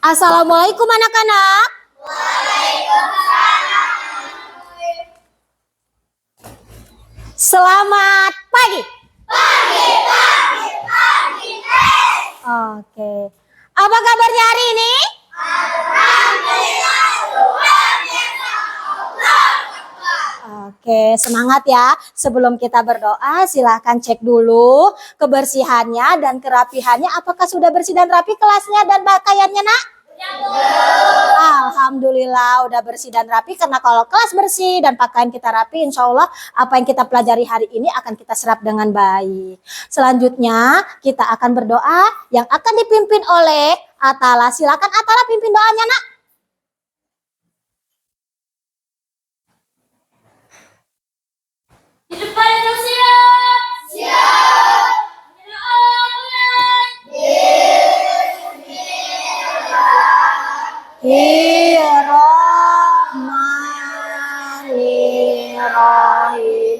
Assalamualaikum anak-anak. Selamat pagi. Oke. Apa kabarnya hari ini? Oke, semangat ya. Sebelum kita berdoa, silahkan cek dulu kebersihannya dan kerapihannya. Apakah sudah bersih dan rapi kelasnya dan pakaiannya, nak? Alhamdulillah udah bersih dan rapi, karena kalau kelas bersih dan pakaian kita rapi, insya Allah apa yang kita pelajari hari ini akan kita serap dengan baik. Selanjutnya kita akan berdoa yang akan dipimpin oleh Atala. Silakan Atala pimpin doanya, nak. Di depan itu siap. Siap. Bismillahirrahmanirrahim.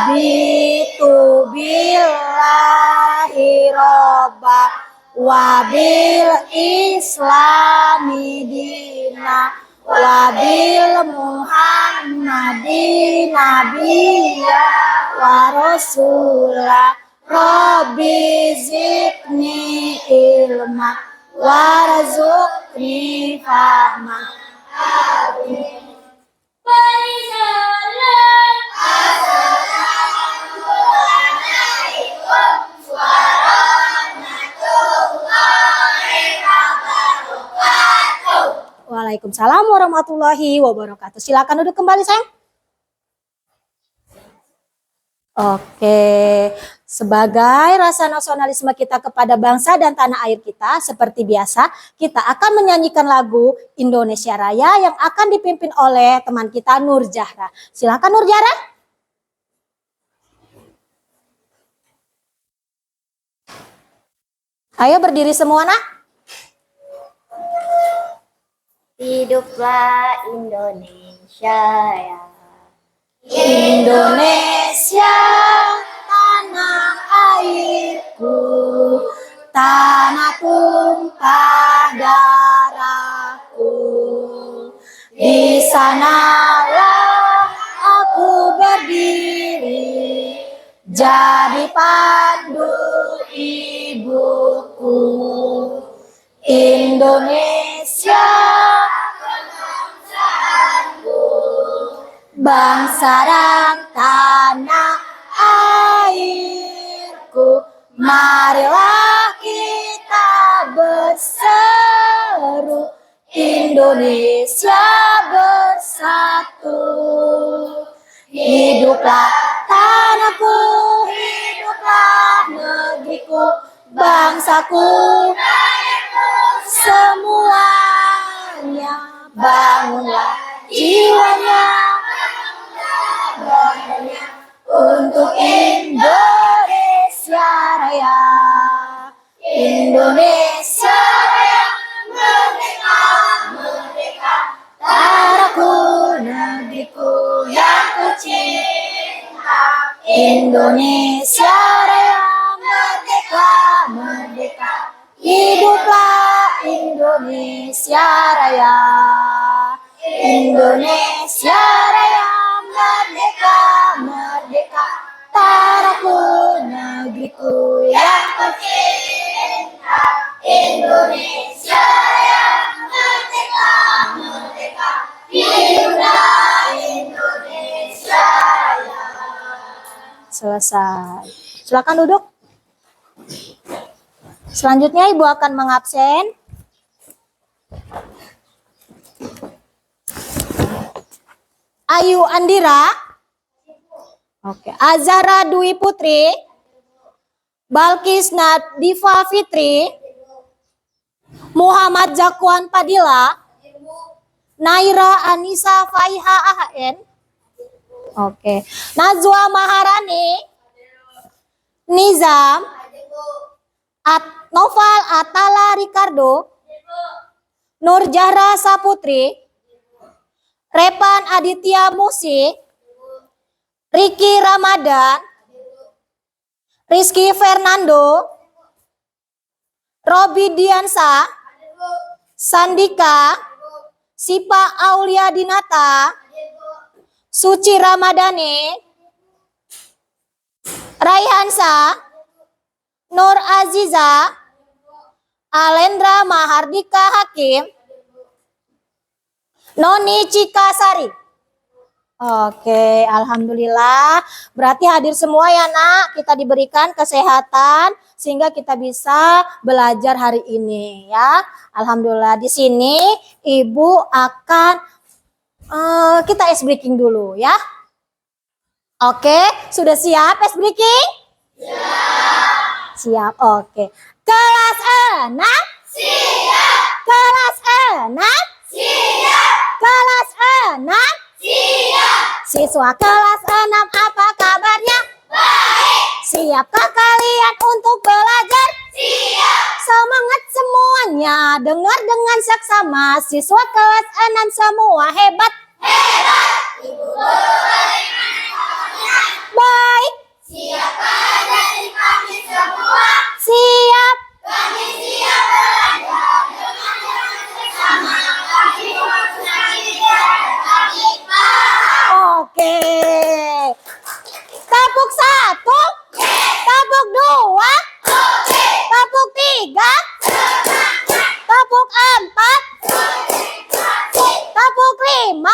Rabbitu billahi robba wabil islami dina wabil muhammadin nabiyya wa rasulah rabbi zidni ilma warzuqni fahma. Waalaikumsalam warahmatullahi wabarakatuh. Silakan duduk kembali, sayang. Oke, sebagai rasa nasionalisme kita kepada bangsa dan tanah air kita, seperti biasa, kita akan menyanyikan lagu Indonesia Raya yang akan dipimpin oleh teman kita Nur Zahra. Silakan Nur Zahra. Ayo berdiri semua, nak. Hiduplah Indonesia ya. Indonesia, tanah airku, tanah tumpah darahku. Di sanalah aku berdiri, jadi pandu ibuku. Indonesia, bangsa dan tanah airku, marilah kita berseru, Indonesia bersatu. Hiduplah tanahku, hiduplah negeriku, bangsaku, semuanya bangunlah jiwanya untuk Indonesia Raya. Indonesia Raya, merdeka, merdeka, tanahku, negeriku yang kucinta. Indonesia Raya, merdeka, merdeka, hiduplah Indonesia Raya. Indonesia Raya, merdeka, merdeka, tanahku, negeriku yang kucinta. Indonesia Raya, merdeka, merdeka, hiduplah Indonesia Raya. Selesai. Silakan duduk. Selanjutnya Ibu akan mengabsen. Ayu Andira. Oke, Azara Dwi Putri. Balkis Nadifa Fitri. Muhammad Zakwan Padilla. Naira Anissa Faiha AHN. Oke, Najwa Maharani. Nizam. Noval Atala Ricardo. Nur Zahra Saputri. Repan Aditya Musik, Ricky Ramadan, Rizky Fernando, Robi Diansa, Sandika, Sipa Aulia Dinata, Suci Ramadhani, Raihansa, Nur Aziza, Alendra Mahardika Hakim, Noni Cikasari. Oke, alhamdulillah. Berarti hadir semua ya nak. Kita diberikan kesehatan sehingga kita bisa belajar hari ini ya. Alhamdulillah. Di sini ibu akan kita ice breaking dulu ya. Oke, sudah siap ice breaking? Siap. Siap. Oke. Kelas 6? Siap. Kelas 6? Siap. Kelas 6? Siap. Siswa kelas 6 apa kabarnya? Baik. Siapkah kalian untuk belajar? Siap. Semangat semuanya, dengar dengan seksama. Siswa kelas 6 semua hebat. Hebat. Ibu guru bagaimana? Baik. Siapkah dari kami semua? Siap. Kami siap belajar dengan seksama. Kami Oke. Tepuk 1, tepuk 2, tepuk 3, tepuk 4, tepuk 5,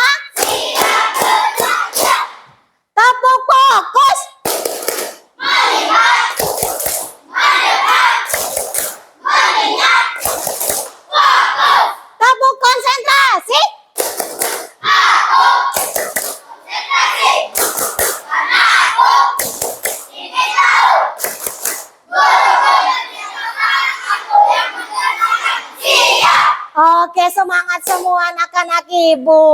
tepuk fokus. Melihat, mendekat, mengingat, fokus. Tepuk konsentrasi. Aku konsentrasi karena aku ingin tahu. Guru-guru yang aku yang mendengarkan. Siap. Oke, semangat semua anak-anak ibu.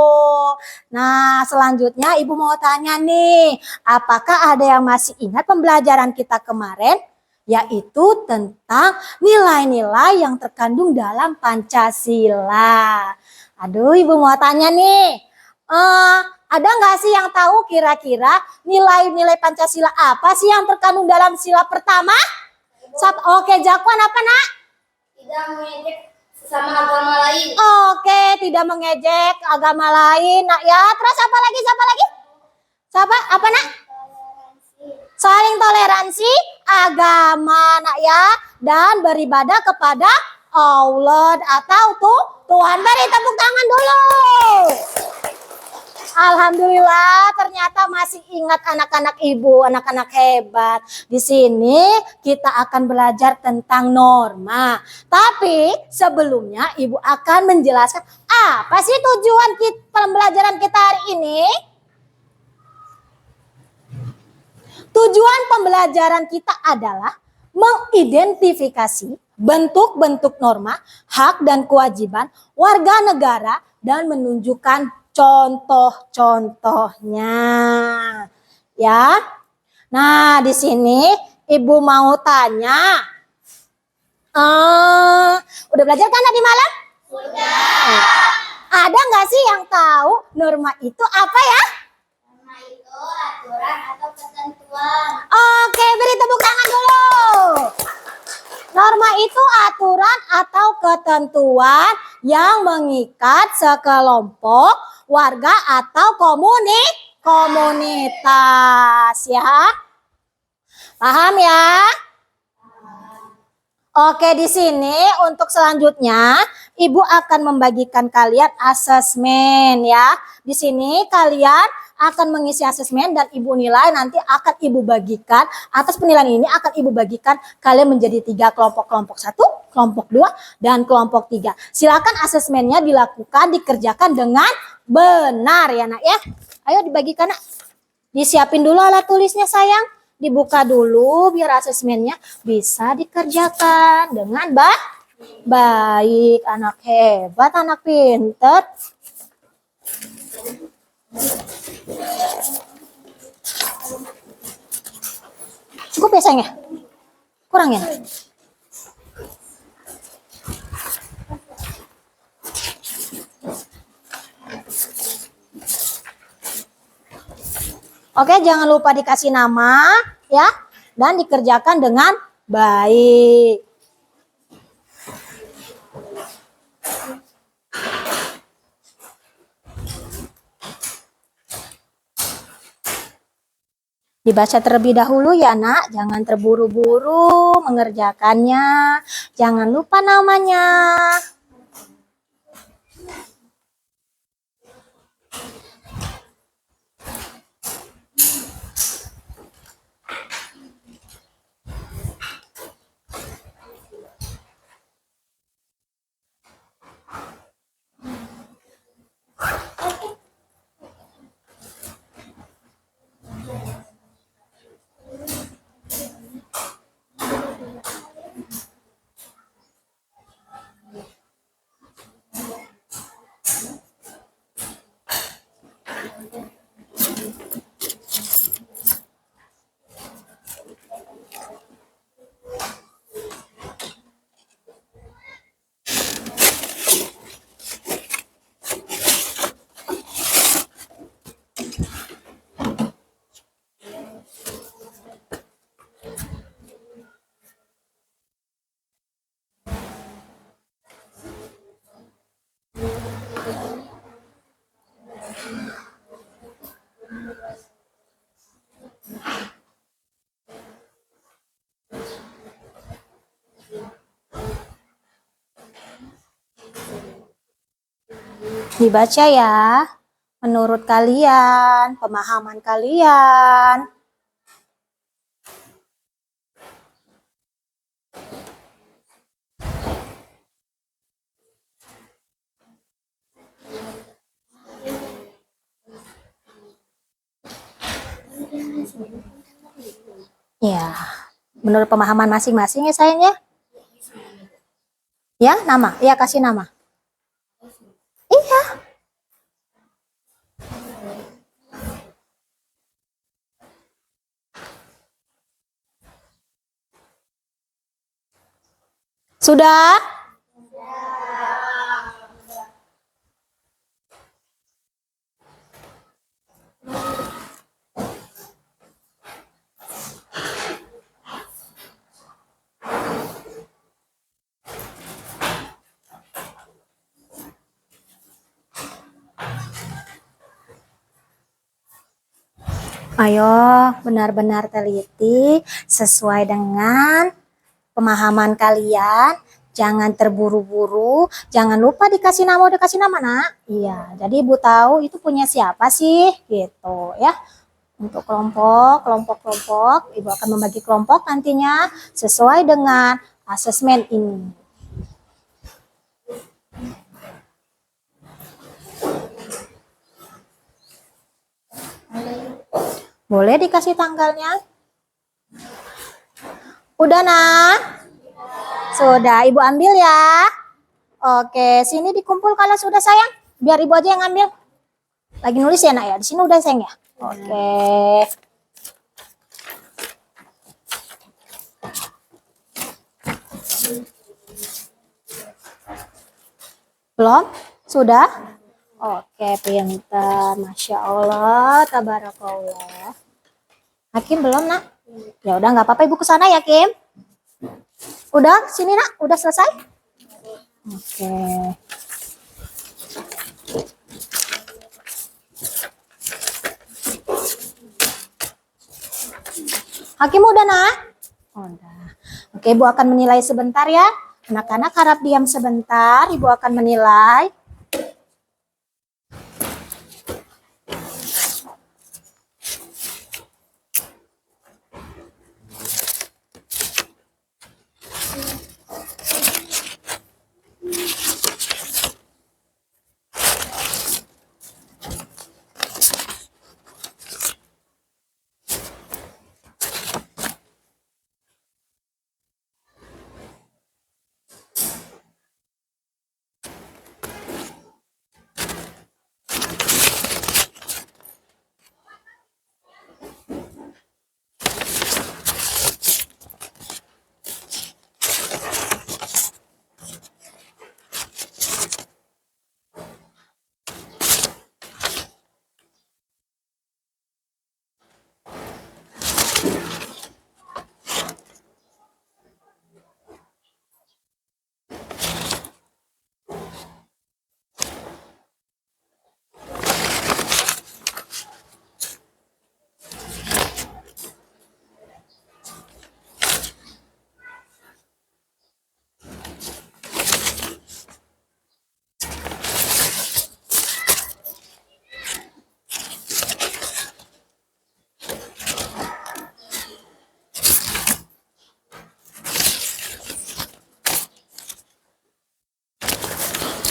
Nah, selanjutnya ibu mau tanya nih, apakah ada yang masih ingat pembelajaran kita kemarin? Yaitu tentang nilai-nilai yang terkandung dalam Pancasila. Aduh, ibu mau tanya nih, ada nggak sih yang tahu kira-kira nilai-nilai Pancasila apa sih yang terkandung dalam sila pertama? Oke, Jakwan apa nak? Tidak mengejek sesama agama lain. Oke, tidak mengejek agama lain, nak ya. Terus apa lagi? Siapa lagi? Siapa? Apa nak? Saling toleransi agama, nak ya. Dan beribadah kepada Allah atau Tuhan. Beri tepuk tangan dulu. Alhamdulillah, ternyata masih ingat anak-anak ibu, anak-anak hebat. Di sini kita akan belajar tentang norma. Tapi sebelumnya ibu akan menjelaskan apa sih tujuan pembelajaran kita hari ini? Tujuan pembelajaran kita adalah mengidentifikasi bentuk-bentuk norma, hak dan kewajiban warga negara dan menunjukkan contoh-contohnya. Ya. Nah, di sini ibu mau tanya. Udah belajar kan tadi malam? Sudah. Ada nggak sih yang tahu norma itu apa ya? Norma itu aturan atau ketentuan. Oke, beri tepuk tangan dulu. Norma itu aturan atau ketentuan yang mengikat sekelompok warga atau komunitas ya. Paham ya? Oke, di sini untuk selanjutnya ibu akan membagikan kalian asesmen ya. Di sini kalian akan mengisi asesmen dan ibu nilai nanti akan ibu bagikan. Atas penilaian ini akan ibu bagikan kalian menjadi 3 kelompok. Kelompok 1, kelompok 2, dan kelompok 3. Silakan asesmennya dilakukan, dikerjakan dengan benar ya nak ya. Ayo dibagikan nak. Disiapin dulu alat tulisnya sayang. Dibuka dulu biar asesmennya bisa dikerjakan dengan baik. Anak hebat, anak pinter. Cukup ya sayang ya? Kurang ya? Oke, jangan lupa dikasih nama ya dan dikerjakan dengan baik. Dibaca terlebih dahulu ya nak, jangan terburu-buru mengerjakannya. Jangan lupa namanya. Dibaca ya, menurut kalian, pemahaman kalian. Ya, menurut pemahaman masing-masing ya sayang ya. Ya, nama. Ya, kasih nama. Iya. Sudah? Ayo, benar-benar teliti sesuai dengan pemahaman kalian. Jangan terburu-buru. Jangan lupa dikasih nama, udah kasih nama nak. Iya, jadi ibu tahu itu punya siapa sih, gitu ya. Untuk kelompok, ibu akan membagi kelompok nantinya sesuai dengan asesmen ini. Boleh dikasih tanggalnya? Udah nak? Sudah, ibu ambil ya. Oke, sini dikumpul kalau sudah sayang. Biar ibu aja yang ambil. Lagi nulis ya nak ya? Di sini udah sayang ya? Oke. Belum? Sudah? Oke, pintar. Masya Allah, tabarakallah. Hakim belum nak? Ya udah nggak apa-apa, ibu kesana ya Kim. Udah, sini nak? Udah selesai? Oke. Hakim udah nak? Udah. Oke, ibu akan menilai sebentar ya. Anak-anak harap diam sebentar, ibu akan menilai.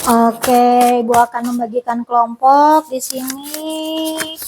Oke, Ibu akan membagikan kelompok di sini.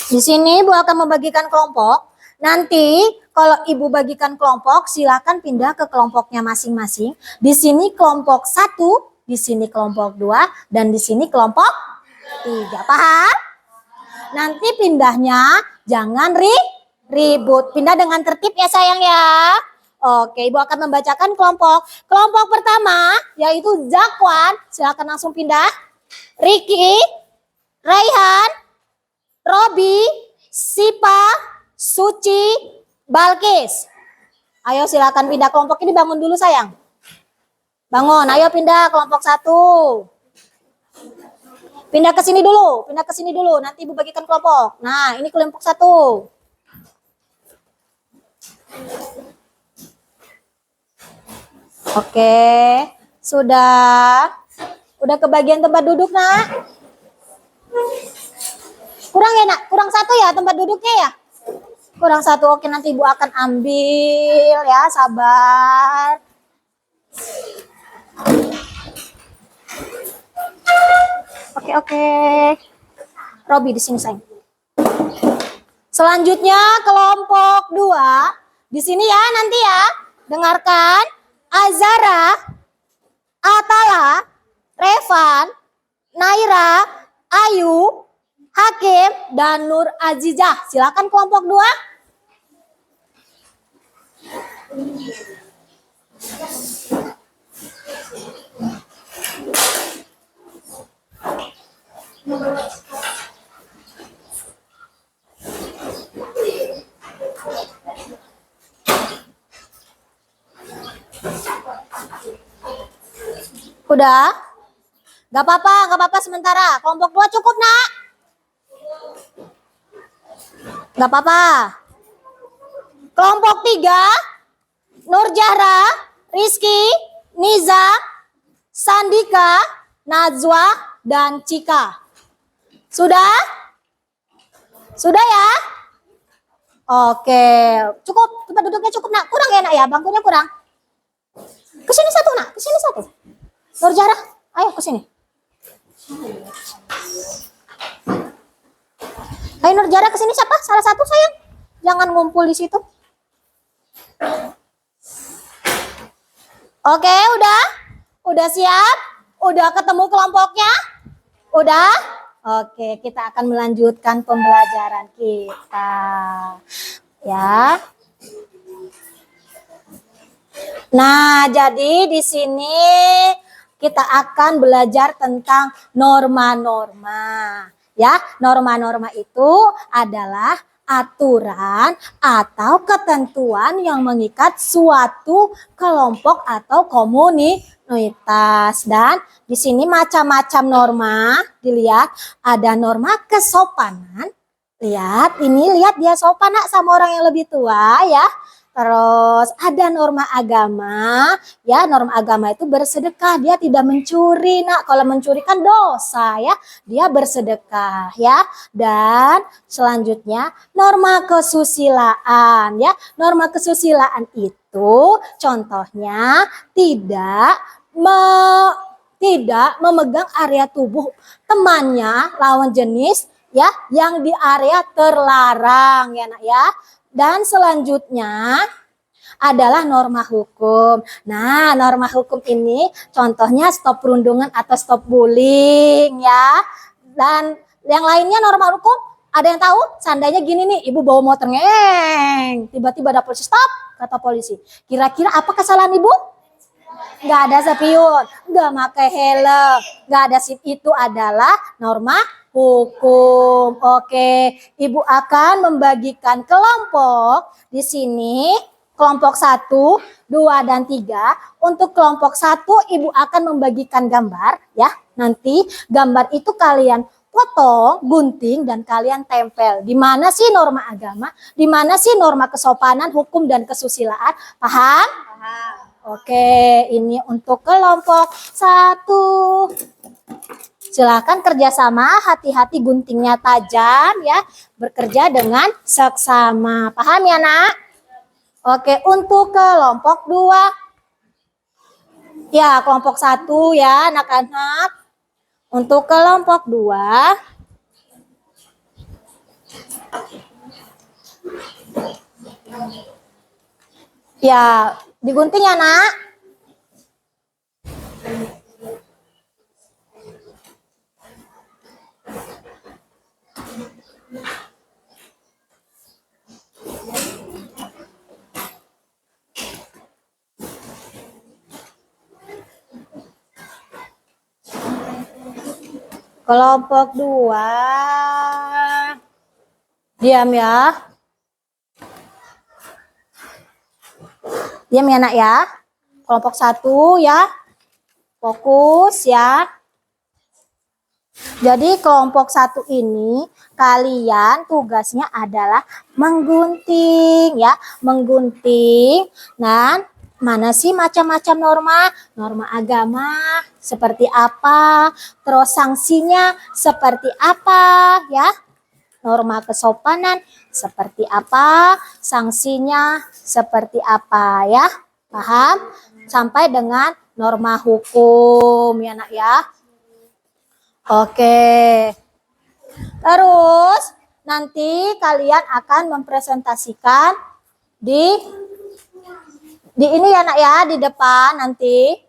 Di sini Ibu akan membagikan kelompok. Nanti kalau Ibu bagikan kelompok, silakan pindah ke kelompoknya masing-masing. Di sini kelompok 1, di sini kelompok 2, dan di sini kelompok 3. Paham? Nanti pindahnya jangan ribut. Pindah dengan tertib ya sayang ya. Oke, Ibu akan membacakan kelompok. Kelompok pertama yaitu Zakwan. Silakan langsung pindah. Ricky, Raihan, Robi, Sipa, Suci, Balkis. Ayo silakan pindah kelompok ini, bangun dulu sayang. Bangun, ayo pindah kelompok 1. Pindah ke sini dulu, nanti Ibu bagikan kelompok. Nah, ini kelompok 1. Oke, sudah. Udah ke bagian tempat duduk, Nak? Kurang ya, Nak? Kurang 1 ya tempat duduknya ya? Kurang 1, oke, nanti Ibu akan ambil ya, sabar. Oke. Robi di sini sayang. Selanjutnya kelompok 2. Di sini ya nanti ya. Dengarkan. Azara, Atala, Revan, Naira, Ayu, Hakim, dan Nur Azizah. Silakan kelompok 2. Udah? Gak apa-apa sementara. Kelompok 2 cukup, Nak? Gak apa-apa. Kelompok 3, Nur Jahra, Rizky, Niza, Sandika, Najwa, dan Cika. Sudah? Sudah ya? Oke, cukup. Tempat duduknya cukup, Nak. Kurang ya, Nak ya? Bangkunya kurang. Kesini 1, Nak. Kesini 1. Nur Jahra, ayo kesini. Ayo Nur Jahra kesini, siapa? Salah satu sayang. Jangan ngumpul di situ. Oke, udah? Udah siap? Udah ketemu kelompoknya? Udah? Oke, kita akan melanjutkan pembelajaran kita. Ya. Nah, jadi di sini kita akan belajar tentang norma-norma. Ya, norma-norma itu adalah aturan atau ketentuan yang mengikat suatu kelompok atau komunitas. Dan di sini macam-macam norma, dilihat ada norma kesopanan. Lihat, ini lihat dia sopan Nak sama orang yang lebih tua ya. Terus ada norma agama, ya norma agama itu bersedekah, dia tidak mencuri Nak, kalau mencuri kan dosa ya, dia bersedekah ya. Dan selanjutnya norma kesusilaan ya, norma kesusilaan itu contohnya tidak memegang area tubuh temannya lawan jenis ya yang di area terlarang ya Nak ya. Dan selanjutnya adalah norma hukum. Nah, norma hukum ini contohnya stop perundungan atau stop bullying ya. Dan yang lainnya norma hukum, ada yang tahu? Seandainya gini nih, ibu bawa motor ngeng, tiba-tiba ada polisi, stop, kata polisi. Kira-kira apa kesalahan ibu? Nggak ada spion, nggak pakai helm, nggak ada sip, itu adalah norma hukum. Oke, ibu akan membagikan kelompok di sini, kelompok 1, 2, dan 3. Untuk kelompok 1 ibu akan membagikan gambar ya. Nanti gambar itu kalian potong, gunting, dan kalian tempel. Di mana sih norma agama? Di mana sih norma kesopanan, hukum, dan kesusilaan? Paham? Paham. Oke, ini untuk kelompok 1. Silakan kerjasama, hati-hati guntingnya tajam ya. Bekerja dengan seksama. Paham ya nak? Oke, untuk kelompok 2. Ya, kelompok 1 ya anak-anak. Untuk kelompok 2. Ya, digunting ya nak. Kelompok 2. Diam ya. Diam ya nak ya. Kelompok 1 ya. Fokus ya. Jadi kelompok 1 ini kalian tugasnya adalah menggunting ya. Menggunting. Dan mana sih macam-macam norma? Norma agama seperti apa? Terus sanksinya seperti apa ya? Norma kesopanan seperti apa? Sanksinya seperti apa ya? Paham? Sampai dengan norma hukum ya nak ya. Oke. Terus nanti kalian akan mempresentasikan di ini ya nak ya, di depan nanti.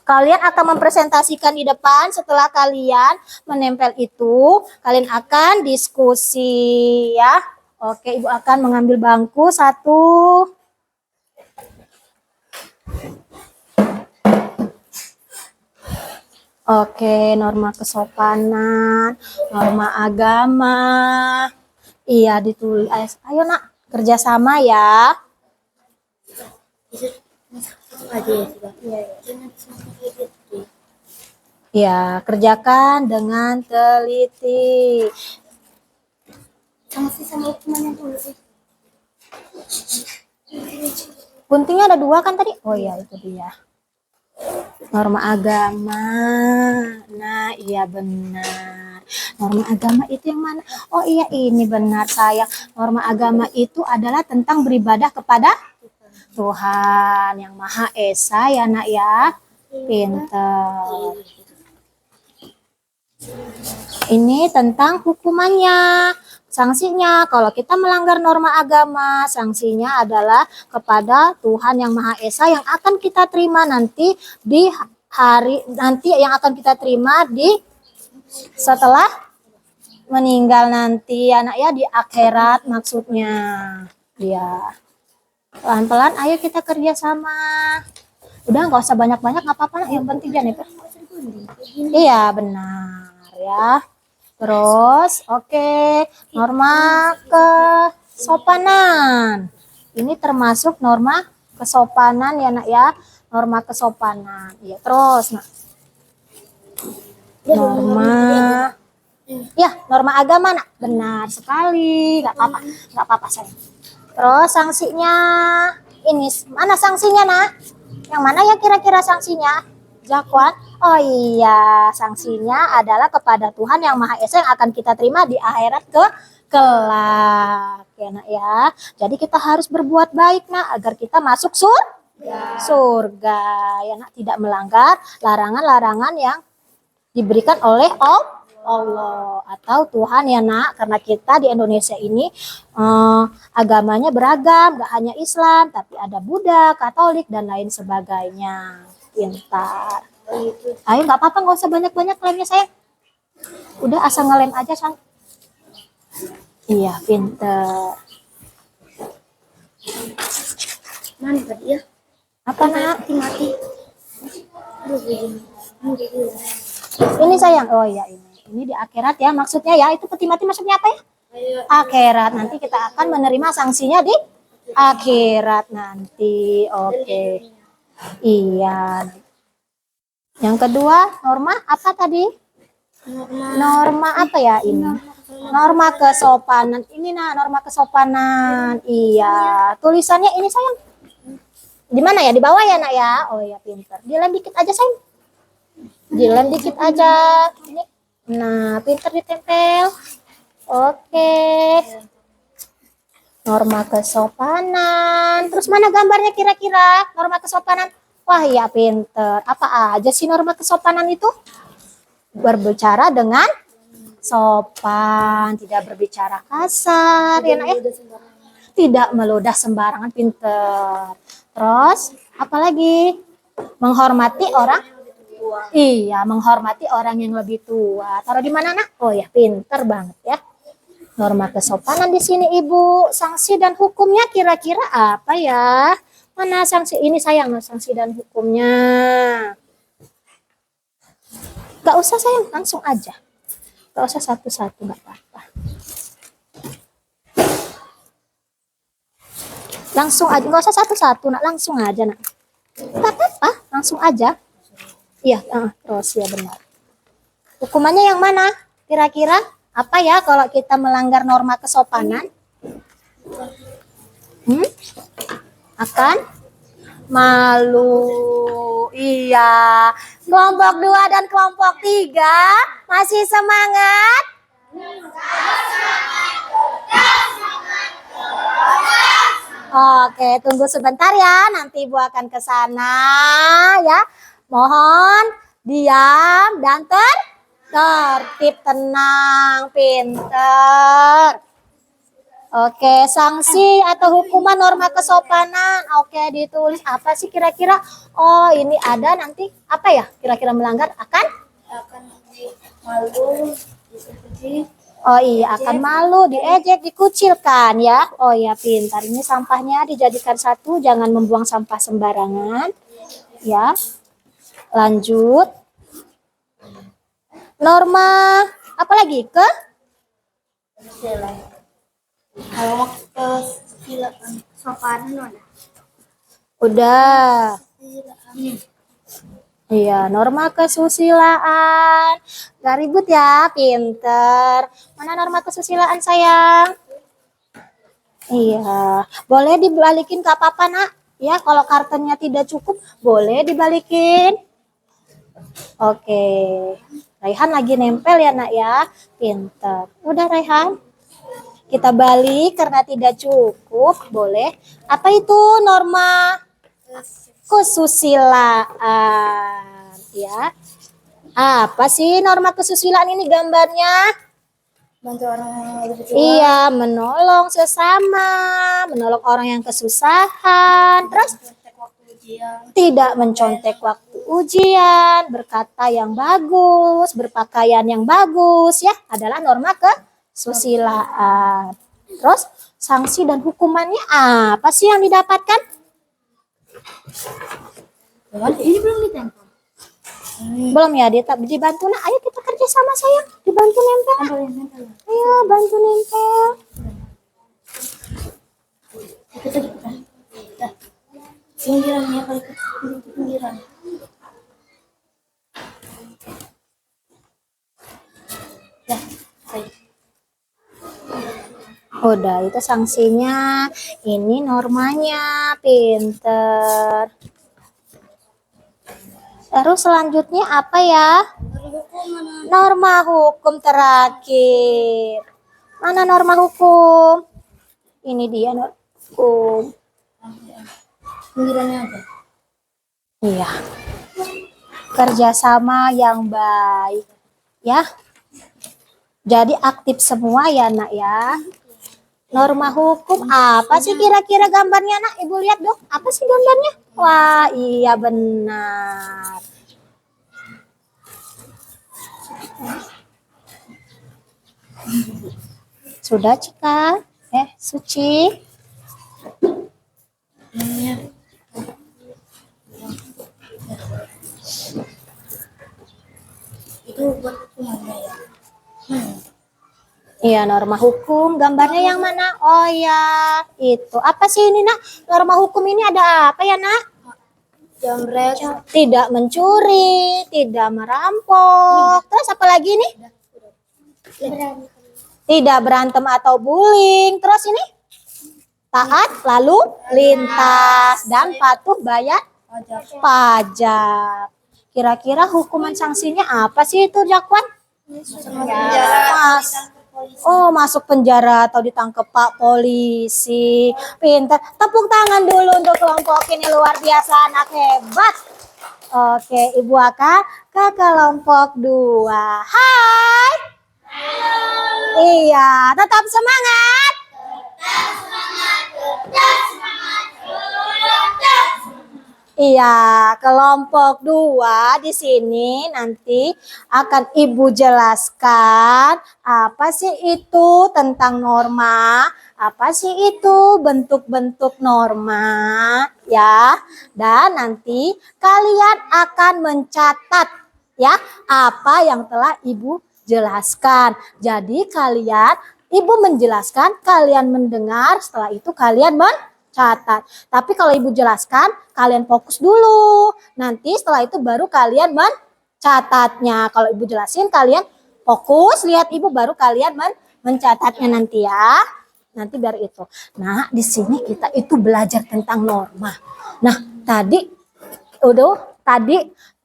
Kalian akan mempresentasikan di depan. Setelah kalian menempel itu, kalian akan diskusi ya. Oke, Ibu akan mengambil bangku 1. Oke, norma kesopanan, norma agama. Iya, ditulis. Ayo nak, kerjasama ya. Ya, kerjakan dengan teliti. Sanksi sama hukumannya dulu sih. Guntingnya ada 2 kan tadi? Oh iya, itu dia. Norma agama. Nah, iya benar. Norma agama itu yang mana? Oh iya, ini benar sayang. Norma agama itu adalah tentang beribadah kepada Tuhan yang Maha Esa ya nak ya. Pinter. Ini tentang hukumannya. Sanksinya, kalau kita melanggar norma agama, sanksinya adalah kepada Tuhan yang Maha Esa yang akan kita terima nanti di yang akan kita terima di setelah meninggal nanti anak ya, di akhirat maksudnya. Ya. Pelan-pelan ayo kita kerja sama. Udah nggak usah banyak-banyak, nggak apa-apa, yang penting jangan itu. Iya benar ya. Terus, oke, norma kesopanan. Ini termasuk norma kesopanan ya nak ya, norma kesopanan. Ya terus, nak. Norma agama nak, benar sekali, nggak apa-apa sayang. Terus sanksinya, ini mana sanksinya nak? Yang mana ya kira-kira sanksinya? Zakwan. Oh iya, sanksinya adalah kepada Tuhan yang Maha Esa yang akan kita terima di akhirat kelak ya nak ya. Jadi kita harus berbuat baik nak agar kita masuk surga ya nak, tidak melanggar larangan-larangan yang diberikan oleh Allah atau Tuhan ya nak, karena kita di Indonesia ini agamanya beragam, gak hanya Islam tapi ada Buddha, Katolik dan lain sebagainya. Pintar. Ayo nggak apa-apa, nggak usah banyak-banyak lemnya sayang. Udah asal ngelem aja sang. Iya pintar. Mana tadi ya? Apa nak? Mati. Ini sayang. Oh iya ini di akhirat ya maksudnya ya. Itu peti mati maksudnya apa ya? Akhirat. Nanti kita akan menerima sanksinya di akhirat nanti. Oke. Iya. Yang kedua norma apa tadi? Norma apa ya ini? Norma kesopanan. Ini nah, norma kesopanan. Iya, tulisannya ini sayang. Di mana ya? Di bawah ya, Nak ya? Oh ya, pinter. Dilem dikit aja, sayang. Dilem dikit aja. Ini. Nah, pinter ditempel. Oke. Norma kesopanan. Terus mana gambarnya kira-kira? Norma kesopanan. Wah, ya pinter. Apa aja sih norma kesopanan itu? Berbicara dengan sopan, tidak berbicara kasar, ya Nak ya? Tidak meludah sembarangan, pinter. Terus, apalagi? Menghormati orang? Iya, menghormati orang yang lebih tua. Taruh di mana, Nak? Oh ya, pinter banget ya. Norma kesopanan di sini, Ibu. Sanksi dan hukumnya kira-kira apa ya? Mana sanksi ini sayang, sanksi dan hukumnya? Gak usah sayang, langsung aja. Gak usah satu-satu, gak apa-apa. Langsung aja, gak usah satu-satu, Nak. Langsung aja, Nak. Gak apa-apa, langsung aja. Iya, terus ya benar. Hukumannya yang mana? Kira-kira apa ya kalau kita melanggar norma kesopanan? Akan malu. Iya. Kelompok 2 dan kelompok 3 masih semangat? Oke, tunggu sebentar ya. Nanti Ibu akan ke sana ya. Mohon diam dan tertib, tenang, pinter. Oke, sanksi atau hukuman norma kesopanan. Oke, ditulis apa sih kira-kira? Oh, ini ada nanti apa ya? Kira-kira melanggar akan malu, diikuti. Oh iya, akan malu, diejek, dikucilkan ya. Oh ya, pintar. Ini sampahnya dijadikan satu, jangan membuang sampah sembarangan. Ya. Lanjut. Norma apa lagi? Kalau kesopanan Udah. Iya, norma kesusilaan. Gak ribut ya, pinter. Mana norma kesusilaan sayang? Iya, boleh dibalikin ke apa-apa, Nak. Ya, kalau kartonnya tidak cukup, boleh dibalikin. Oke. Raihan lagi nempel ya, Nak ya. Pinter. Udah, Raihan. Kita balik karena tidak cukup, boleh. Apa itu norma kesusilaan? Ya. Apa sih norma kesusilaan ini gambarnya? bantu orang yang lebih tua. Iya, menolong sesama, menolong orang yang kesusahan. Terus tidak mencontek waktu ujian, berkata yang bagus, berpakaian yang bagus ya, adalah norma kesusilaan. Terus sanksi dan hukumannya apa sih yang didapatkan? Ini belum ditempel. Belum ya, dibantu Nak. Ayo kita kerja sama sayang, dibantu nempel. Ayo bantu nempel. Pinggirannya kalau ke pinggiran. Ya, baik. Udah, itu sanksinya. Ini normanya, pinter. Terus selanjutnya apa ya? Norma hukum terakhir. Mana norma hukum? Ini dia norma hukum. Pinggirannya apa? Iya. Kerjasama yang baik. Ya. Jadi aktif semua ya, Nak ya. Norma hukum apa sih kira-kira gambarnya, Nak? Ibu lihat dong. Apa sih gambarnya? Wah, iya benar. Sudah, Cika? Suci? Itu buat hukumannya ya. Iya, norma hukum. Gambarnya yang mana? Oh ya, itu. Apa sih ini, Nak? Norma hukum ini ada apa ya, Nak? Jamret. Tidak mencuri, tidak merampok. Terus apa lagi nih? tidak berantem atau bullying. Terus ini taat lalu lintas dan patuh bayar pajak. Kira-kira hukuman sanksinya apa sih itu, Jakwan? Masuk penjara atau ditangkap Pak Polisi. Pintar. Tepuk tangan dulu untuk kelompok ini, luar biasa, anak hebat. Oke, Ibu Aka ke kelompok 2. Hai. Iya, tetap semangat. Iya, kelompok 2 di sini nanti akan Ibu jelaskan apa sih itu tentang norma, apa sih itu bentuk-bentuk norma, ya. Dan nanti kalian akan mencatat ya apa yang telah Ibu jelaskan. Jadi Ibu menjelaskan, kalian mendengar, setelah itu kalian mencatat. Tapi kalau Ibu jelaskan, kalian fokus dulu. Nanti setelah itu baru kalian mencatatnya. Kalau Ibu jelasin, kalian fokus, lihat Ibu, baru kalian mencatatnya nanti ya. Nanti baru itu. Nah, di sini kita itu belajar tentang norma. Nah, tadi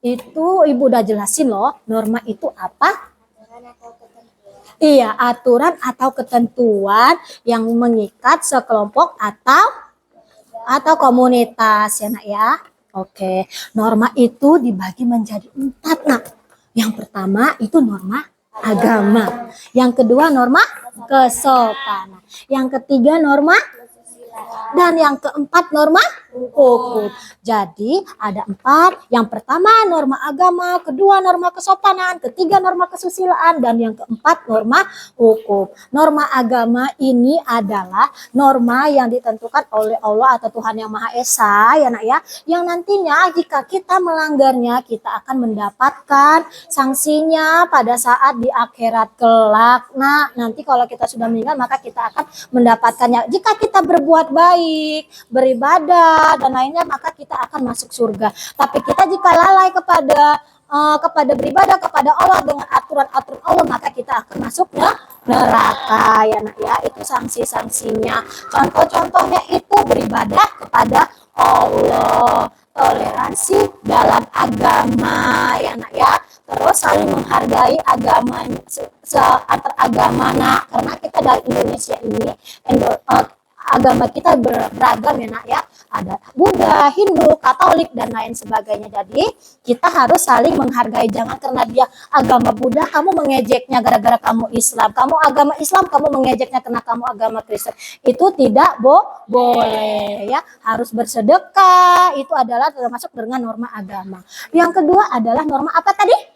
itu Ibu udah jelasin loh, norma itu apa? Iya, aturan atau ketentuan yang mengikat sekelompok atau komunitas ya nak ya. Oke, norma itu dibagi menjadi 4 nak. Yang pertama itu norma agama. Yang kedua norma kesopanan. Yang ketiga norma dan yang keempat norma hukum. Jadi ada 4. Yang pertama norma agama, kedua norma kesopanan, ketiga norma kesusilaan, dan yang keempat norma hukum. Norma agama ini adalah norma yang ditentukan oleh Allah atau Tuhan Yang Maha Esa ya nak ya. Yang nantinya jika kita melanggarnya kita akan mendapatkan sanksinya pada saat di akhirat kelak. Nah, nanti kalau kita sudah meninggal maka kita akan mendapatkannya. Jika kita berbuat baik, beribadah dan lainnya maka kita akan masuk surga. Tapi kita jika lalai kepada beribadah kepada Allah dengan aturan-aturan Allah maka kita akan masuk neraka ya nak ya. Itu sanksi-sanksinya. Contoh-contohnya itu beribadah kepada Allah, toleransi dalam agama ya nak ya. Terus saling menghargai agama antar agama nak, karena kita dari Indonesia ini agama kita beragam ya nak ya. Ada Buddha, Hindu, Katolik dan lain sebagainya. Jadi kita harus saling menghargai. Jangan karena dia agama Buddha kamu mengejeknya gara-gara kamu Islam. Kamu agama Islam kamu mengejeknya karena kamu agama Kristen. Itu tidak boleh ya. Harus bersedekah. Itu adalah termasuk dengan norma agama. Yang kedua adalah norma apa tadi?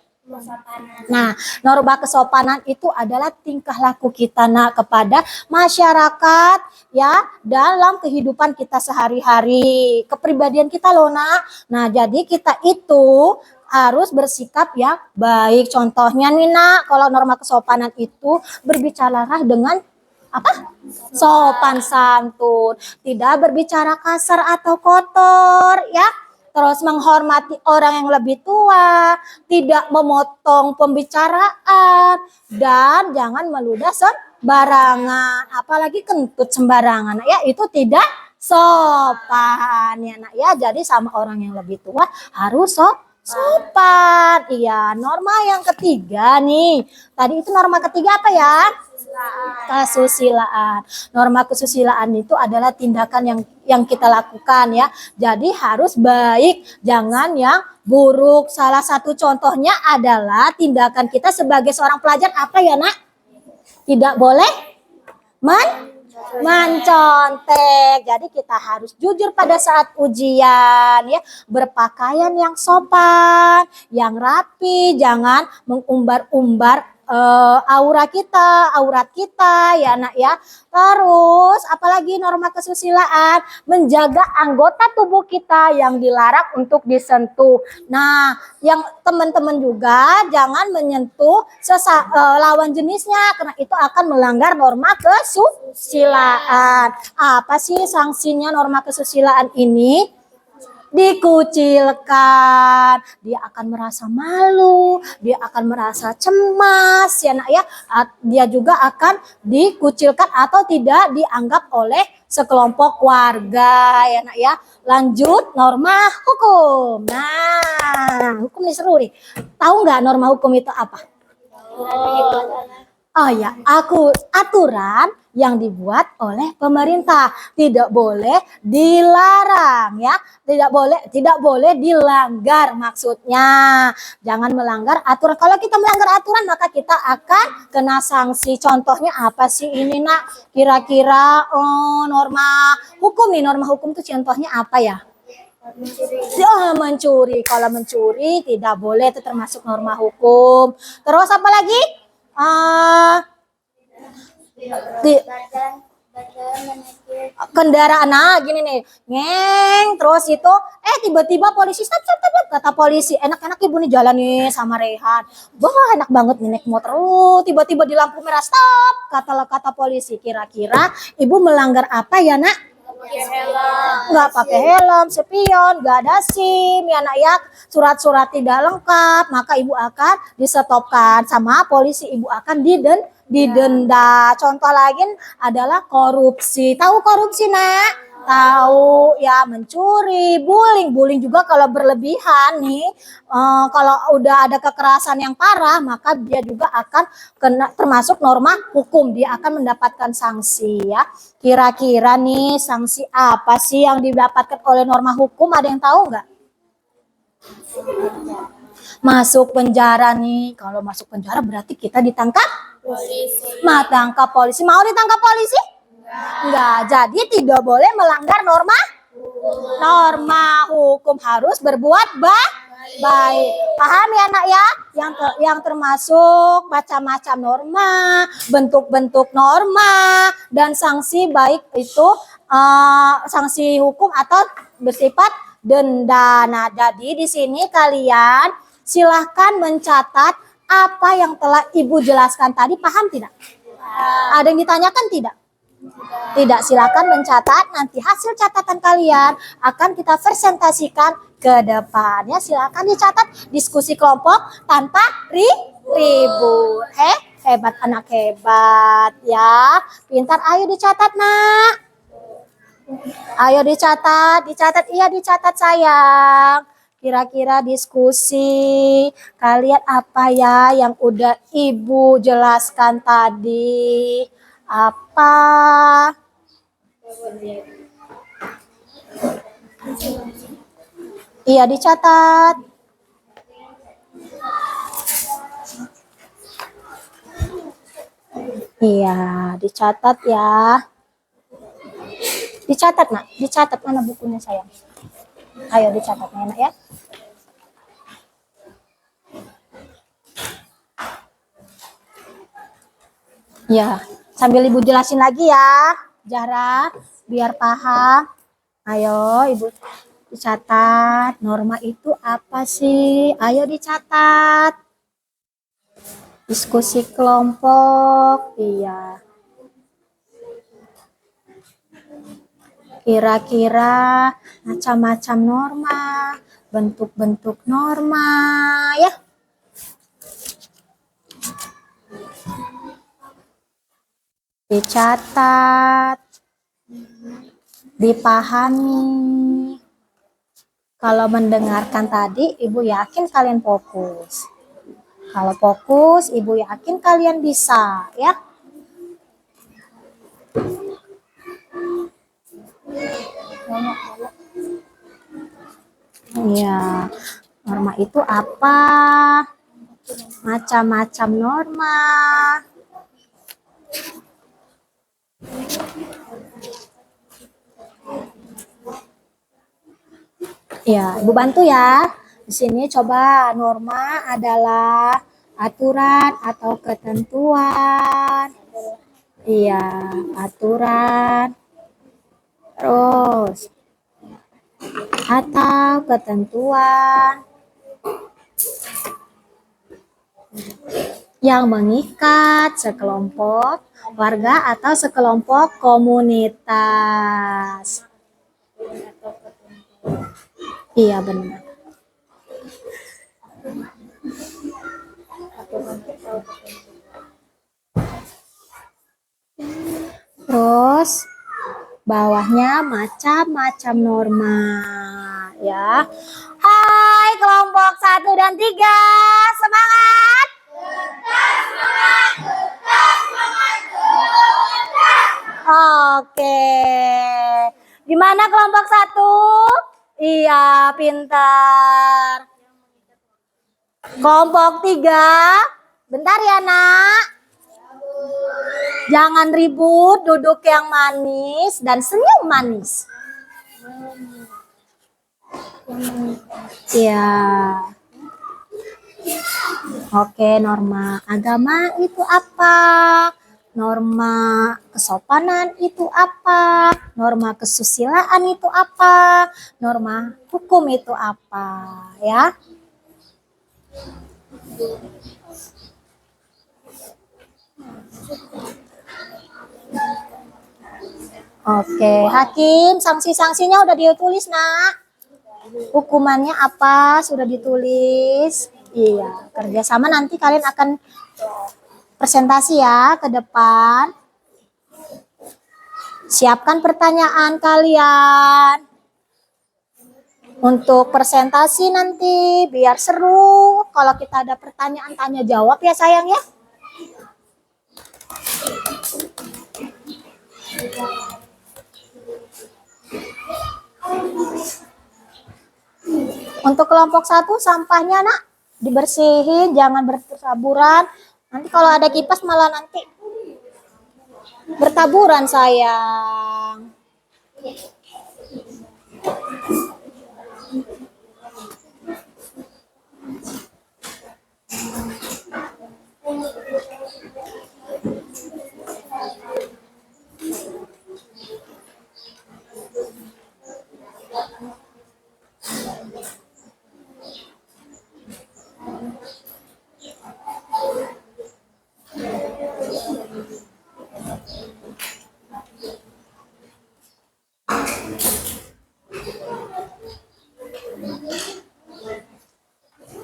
Nah, norma kesopanan itu adalah tingkah laku kita nak kepada masyarakat ya dalam kehidupan kita sehari-hari, kepribadian kita loh nak. Nah, jadi kita itu harus bersikap yang baik. Contohnya nih nak, kalau norma kesopanan itu berbicaralah dengan apa? Sopan santun, tidak berbicara kasar atau kotor ya. Terus menghormati orang yang lebih tua, tidak memotong pembicaraan, dan jangan meludah sembarangan, apalagi kentut sembarangan. Ya, itu tidak sopan ya nak ya. Jadi sama orang yang lebih tua harus sopan. Iya, norma yang ketiga nih. Tadi itu norma ketiga apa ya? Kesusilaan. Norma kesusilaan itu adalah tindakan yang kita lakukan ya. Jadi harus baik, jangan yang buruk. Salah satu contohnya adalah tindakan kita sebagai seorang pelajar apa ya nak? Tidak boleh mencontek. Jadi kita harus jujur pada saat ujian ya, berpakaian yang sopan, yang rapi, jangan mengumbar-umbar aurat kita ya nak ya. Terus apalagi norma kesusilaan, menjaga anggota tubuh kita yang dilarang untuk disentuh. Nah, yang teman-teman juga jangan menyentuh lawan jenisnya karena itu akan melanggar norma kesusilaan. Apa sih sanksinya norma kesusilaan ini? dikucilkan, dia akan merasa malu, dia akan merasa cemas ya nak ya. Dia juga akan dikucilkan atau tidak dianggap oleh sekelompok warga ya nak ya. Lanjut norma hukum. Nah, hukum ini seru nih. Tahu nggak norma hukum itu apa? Oh ya, aturan yang dibuat oleh pemerintah, tidak boleh dilarang ya, tidak boleh dilanggar, maksudnya jangan melanggar aturan. Kalau kita melanggar aturan maka kita akan kena sanksi. Contohnya apa sih ini nak? Kira-kira norma hukum nih, norma hukum itu contohnya apa ya? Mencuri. Kalau mencuri tidak boleh, itu termasuk norma hukum. Terus apa lagi? Kendaraan, nah gini nih, ngeng, terus itu tiba-tiba polisi stop, kata polisi, enak-enak ibu nih jalan nih sama Rehan, wah enak banget nih naik motor, tiba-tiba di lampu merah stop, kata polisi. Kira-kira ibu melanggar apa ya nak? Nggak pakai helm, spion, nggak ada SIM ya nak ya, surat-surat tidak lengkap, maka ibu akan disetopkan sama polisi, ibu akan didenda. Contoh lagi adalah korupsi. Tahu korupsi nak? Tahu ya, mencuri, bullying juga kalau berlebihan nih, kalau udah ada kekerasan yang parah maka dia juga akan kena termasuk norma hukum, dia akan mendapatkan sanksi ya. Kira-kira nih sanksi apa sih yang didapatkan oleh norma hukum, ada yang tahu nggak? Masuk penjara nih. Kalau masuk penjara berarti kita ditangkap polisi. Tangkap polisi. Mau ditangkap polisi? Enggak. Jadi tidak boleh melanggar norma hukum, harus berbuat baik. Paham ya nak ya? Yang termasuk macam-macam norma, bentuk-bentuk norma, dan sanksi, baik itu sanksi hukum atau bersifat denda. Nah, jadi di sini kalian silahkan mencatat apa yang telah ibu jelaskan tadi. Paham tidak? Ada yang ditanyakan tidak? Tidak, silakan mencatat. Nanti hasil catatan kalian akan kita presentasikan ke depannya. Silakan dicatat, diskusi kelompok tanpa ribut. Hebat, anak hebat ya. Pintar, ayo dicatat nak. Ayo dicatat. Iya dicatat sayang. Kira-kira diskusi kalian apa ya yang udah ibu jelaskan tadi? Apa? Iya dicatat. Iya dicatat ya. Dicatat nak, dicatat, mana bukunya sayang? Ayo dicatat enak ya. Ya, sambil ibu jelasin lagi ya, Zahra, biar paham. Ayo ibu dicatat, norma itu apa sih? Ayo dicatat. Diskusi kelompok, iya. Kira-kira macam-macam norma, bentuk-bentuk norma ya. Dicatat, dipahami. Kalau mendengarkan tadi, ibu yakin kalian fokus. Kalau fokus, ibu yakin kalian bisa ya. Ya, norma itu apa? Macam-macam norma. Ya, ibu bantu ya. Di sini coba, norma adalah aturan atau ketentuan. Iya, aturan. Terus atau ketentuan yang mengikat sekelompok warga atau sekelompok komunitas. Iya benar. Terus bawahnya macam-macam norma ya. Hai kelompok 1 dan 3, semangat. Oke. Gimana kelompok 1? Iya, pintar. Kelompok 3, bentar ya nak. Jangan ribut, duduk yang manis dan senyum manis. Iya. Oke, norma agama itu apa? Norma kesopanan itu apa? Norma kesusilaan itu apa? Norma hukum itu apa? Ya. Oke, hakim, sanksi-sanksinya udah ditulis, nak. Hukumannya apa? Sudah ditulis. Iya, kerjasama nanti kalian akan presentasi ya ke depan. Siapkan pertanyaan kalian untuk presentasi nanti biar seru. Kalau kita ada pertanyaan tanya jawab ya sayang ya. Untuk kelompok 1 sampahnya nak dibersihin, jangan bertaburan. Nanti kalau ada kipas malah nanti bertaburan sayang.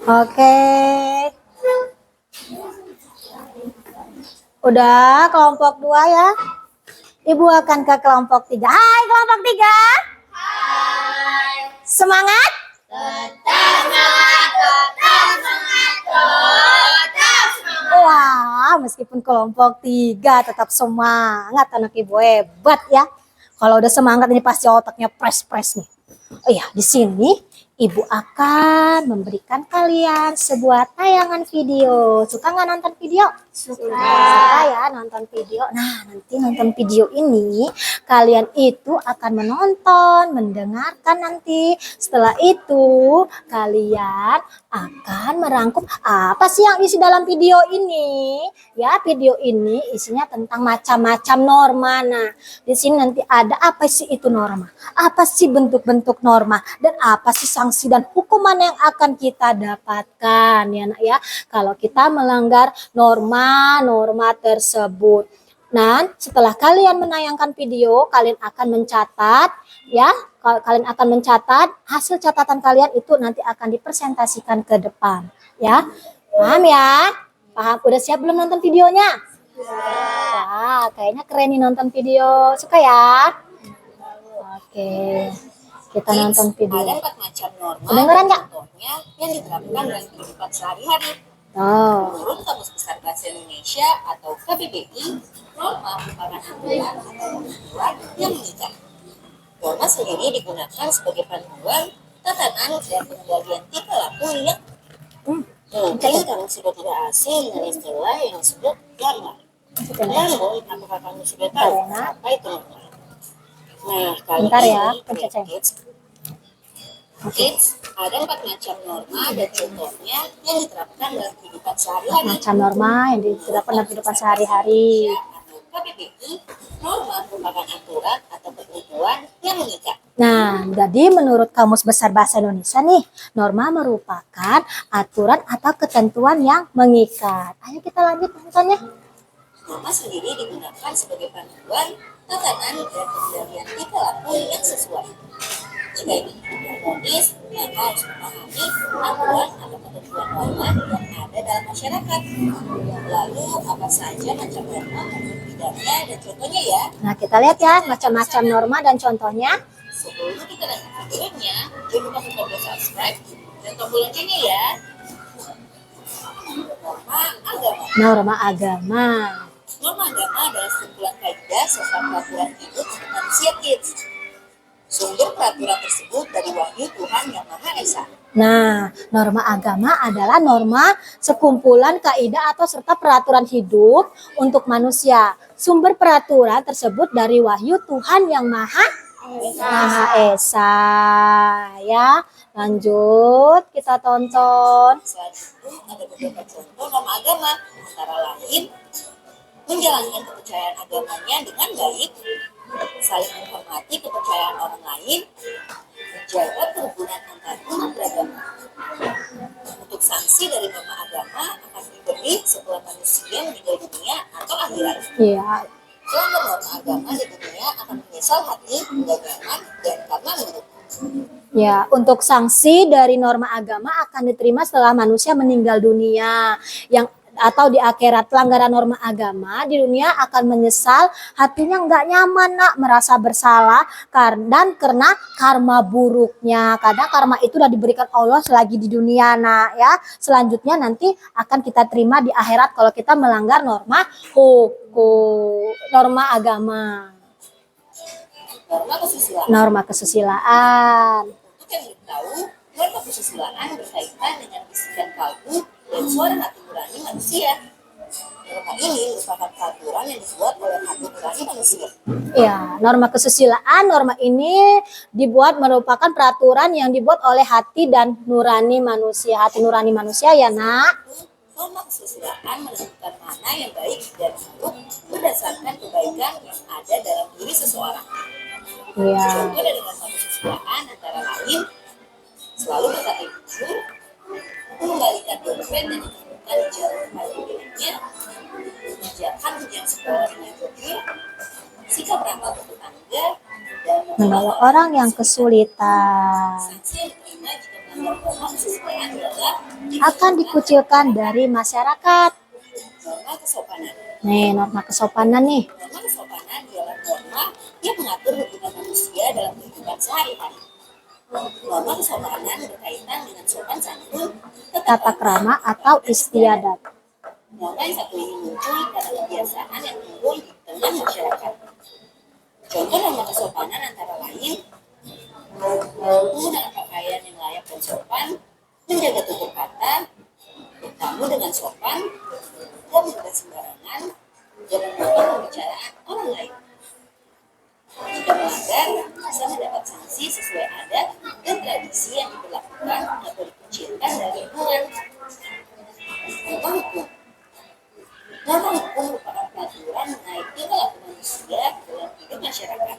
Oke. Udah kelompok 2 ya. Ibu akan ke kelompok 3. Hai kelompok 3. Hai. Semangat? Tetap semangat, tetap semangat, tetap semangat. Wah, meskipun kelompok 3 tetap semangat, anak ibu hebat ya. Kalau udah semangat ini pasti otaknya pres-pres nih. Oh iya, di sini ibu akan memberikan kalian sebuah tayangan video. Suka nggak nonton video? Suka ya nonton video. Nah, nanti nonton video ini kalian itu akan menonton, mendengarkan nanti. Setelah itu kalian akan merangkum apa sih yang isi dalam video ini. Ya, video ini isinya tentang macam-macam norma. Nah, di sini nanti ada apa sih itu norma? Apa sih bentuk-bentuk norma dan apa sih sanksi dan hukuman yang akan kita dapatkan ya nak ya kalau kita melanggar norma tersebut. Nah, setelah kalian menayangkan video, kalian akan mencatat ya, kalian akan mencatat hasil catatan kalian itu nanti akan dipresentasikan ke depan ya. Paham ya? Paham? Udah siap belum nonton videonya? Wah, kayaknya keren nih nonton video. Suka ya? Oke, kita nonton video. Ada 4 macam norma Kedengeran nggak? contohnya yang diterapkan dalam kehidupan sehari-hari. Oh, Menurut Kamus Besar Bahasa Indonesia atau KBBI, norma merupakan aturan atau ketentuan yang mengikat. Norma sendiri digunakan sebagai panduan, tatanan, dan pengendalian tingkah laku yang mungkin kamu sudah tidak asing dengan istilah yang disebut norma. Namun, apakah kamu sudah tahu apa itu norma? Nah, kali bentar ya, ini pencet saya. Kids, ada 4 macam norma dan contohnya yang diterapkan dalam kehidupan sehari-hari. Macam norma yang diterapkan dalam kehidupan sehari-hari. Atau KBBI, norma merupakan aturan atau ketentuan yang mengikat. Nah, jadi menurut Kamus Besar Bahasa Indonesia nih, norma merupakan aturan atau ketentuan yang mengikat. Ayo kita lanjut nontonnya. Norma sendiri digunakan sebagai panduan, tatanan, dan pengendalian tingkah laku yang sesuai. Jika ini harmonis, Yang harus memahami aturan atau ketentuan norma yang ada dalam masyarakat. Lalu apa saja macam norma menurut bedanya dan contohnya ya. Nah, kita lihat ya macam-macam norma dan contohnya. Sebelum kita lanjut videonya, jangan lupa untuk tombol subscribe dan tombol loncengnya ya. Norma agama. Norma agama. Norma agama adalah sekumpulan kaidah serta peraturan hidup manusia kids. Sumber peraturan tersebut dari wahyu Tuhan Yang Maha Esa. Nah, norma agama adalah norma sekumpulan kaidah atau serta peraturan hidup untuk manusia. Sumber peraturan tersebut dari wahyu Tuhan Yang Maha Esa. Ya, lanjut kita tonton. Selain itu, ada beberapa contoh norma agama, antara lain menjalankan kepercayaan agamanya dengan baik, saling menghormati kepercayaan orang lain, menjaga kerukunan antar umat beragama. Untuk sanksi dari norma agama akan diberi setelah manusia meninggal dunia atau akhirat. Iya. Pelanggar norma agama di dunia akan menyesal hati, tidak nyaman, dan karena buruk. Ya, untuk sanksi dari norma agama akan diterima setelah manusia meninggal dunia atau di akhirat. Pelanggaran norma agama di dunia akan menyesal, hatinya nggak nyaman, merasa bersalah dan karena karma buruknya. Kadang karma itu sudah diberikan Allah selagi di dunia, ya. Selanjutnya nanti akan kita terima di akhirat kalau kita melanggar norma hukum, norma agama. Norma kesusilaan. Untuk yang belum tahu, norma kesusilaan berkaitan dengan bisikan kalbu dan suara hati nurani manusia. Norma ini merupakan peraturan yang dibuat oleh hati nurani manusia. Ya, norma kesusilaan, norma ini merupakan peraturan yang dibuat oleh hati dan nurani manusia. Hati nurani manusia ya, Nak. Norma kesusilaan menentukan mana yang baik dan buruk berdasarkan kebaikan yang ada dalam diri seseorang. Ya. Contoh dari norma kesusilaan antara lain selalu berkata jujur, mengembalikan dompet dan ditemukan di jalan tempat miliknya, mengerjakan ujian sekolah dengan jujur, sikap ramah bertetangga, dan menolong orang yang kesulitan. sanksi yang diterima jika melanggar norma kesusilaan adalah Akan dikucilkan dari masyarakat. norma kesopanan. Nih, norma kesopanan nih. Norma kesopanan adalah norma yang mengatur hubungan manusia dalam kehidupan sehari-hari. Norma kesopanan berkaitan dengan sopan santun, Tata krama atau istiadat. Norma yang satu ini muncul karena kebiasaan yang timbul di tengah masyarakat. Contoh norma kesopanan antara lain menggunakan pakaian yang layak dan sopan, menjaga tutur kata, bertamu dengan sopan, dan tidak sembarangan, dan memotong pembicaraan orang lain. Jika melanggar, bisa mendapat sanksi sesuai adat dan tradisi yang diberlakukan atau dikucilkan dari lingkungan. Norma hukum. Norma hukum merupakan peraturan mengenai perilaku manusia dalam hidup masyarakat.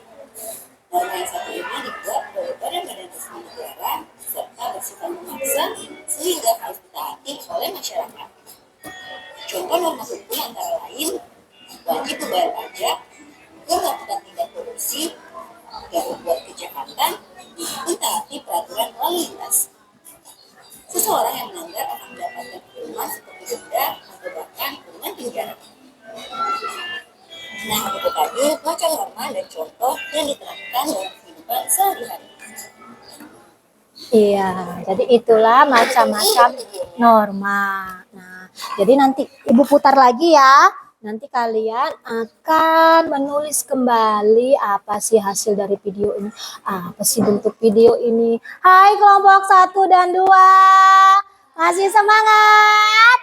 Norma yang satu ini dibuat oleh badan-badan resmi negara serta bersifat memaksa sehingga harus ditaati oleh masyarakat. Contoh norma hukum antara lain wajib membayar pajak, melakukan tindak korupsi, dan membuat kejahatan, mentaati peraturan lalu lintas. Seseorang yang melanggar akan mendapatkan hukuman seperti denda atau bahkan kurungan penjara. Nah, itu tadi macam norma dan contoh yang diterapkan dalam kehidupan sehari-hari. Iya, jadi itulah macam-macam norma. Nah, jadi nanti Ibu putar lagi ya. Nanti kalian akan menulis kembali apa sih hasil dari video ini. Apa sih bentuk video ini. Hai kelompok 1 dan 2. Masih semangat?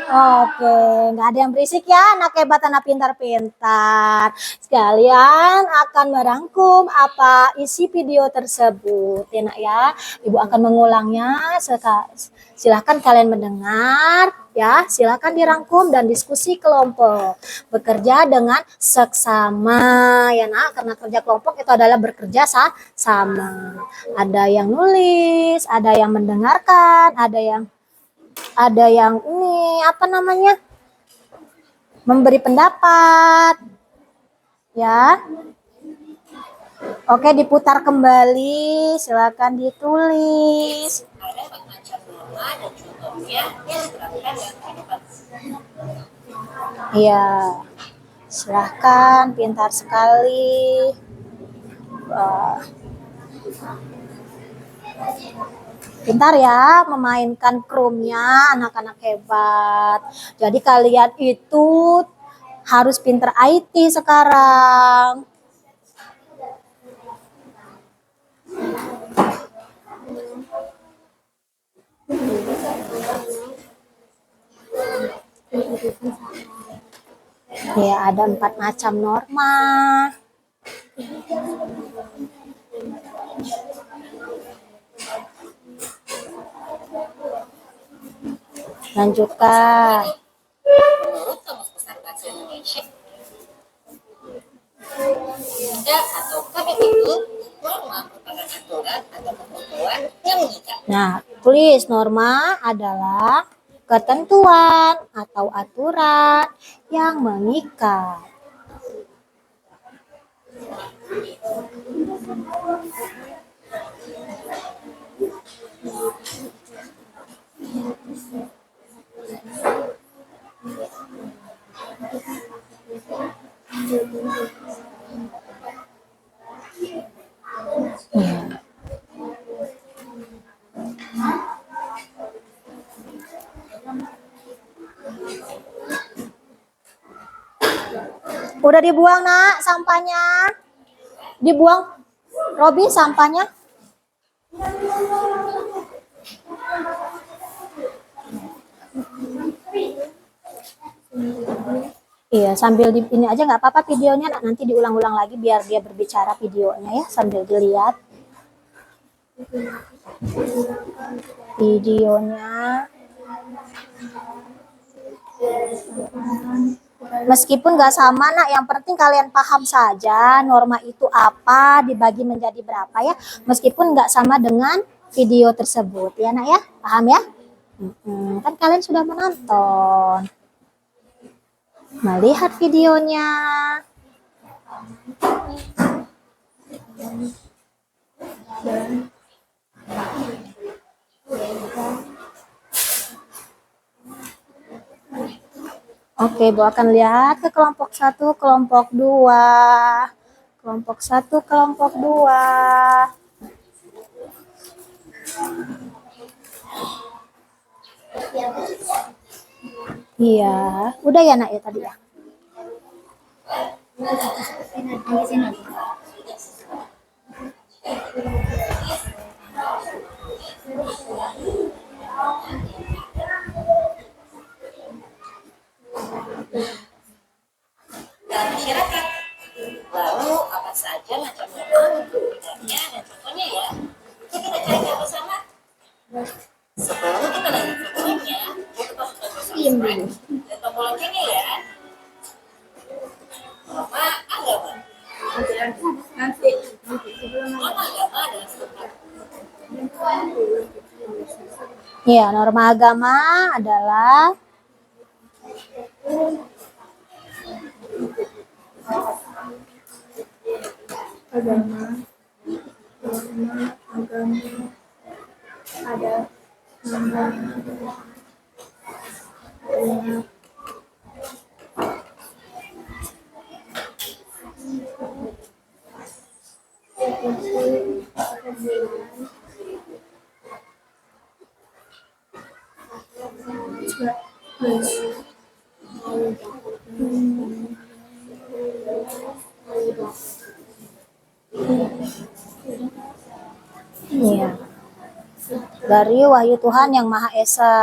Oke, nggak ada yang berisik ya, anak hebat, anak pintar-pintar. Sekalian akan merangkum apa isi video tersebut, ya Nak ya. Ibu akan mengulangnya. Silahkan kalian mendengar, ya. Silahkan dirangkum dan diskusi kelompok. Bekerja dengan seksama, ya Nak. Karena kerja kelompok itu adalah bekerja sama. Ada yang nulis, ada yang mendengarkan, ada yang ini apa namanya, memberi pendapat, ya. Oke, diputar kembali. Silakan ditulis. Ada 4 macam norma dan contohnya yang diterapkan dalam kehidupan. Iya. Silahkan, pintar sekali. Wah. Pintar ya memainkan Chrome-nya, anak-anak hebat. Jadi kalian itu harus pintar IT sekarang. Ya, ada 4 macam norma. Lanjutkan. Menurut Kamus Besar Bahasa Indonesia atau KBBI, norma merupakan aturan atau ketentuan yang mengikat. Nah, tulis norma adalah ketentuan atau aturan yang mengikat. Udah dibuang, Nak, sampahnya? Dibuang, Robi, sampahnya? Iya, sambil di ini aja nggak apa-apa videonya, Nak. Nanti diulang-ulang lagi biar dia berbicara videonya ya, sambil dilihat videonya. Meskipun nggak sama, Nak, yang penting kalian paham saja norma itu apa, dibagi menjadi berapa ya. Meskipun nggak sama dengan video tersebut, ya, Nak ya. Paham ya? Kan kalian sudah menonton, melihat videonya. Oke, Bu akan lihat ke kelompok 1, kelompok 2. Kelompok 1, kelompok 2. Iya, udah ya, Nak ya tadi ya. Dalam masyarakat. Lalu apa saja macam norma, bedanya dan contohnya ya? Kita cari bersama. Sebelum kita lanjut videonya, kita masukkan subscribe dan tombol loncengnya ya. Norma agama. Norma agama adalah sebuah Iya, norma agama adalah iya, dari wahyu Tuhan yang Maha Esa.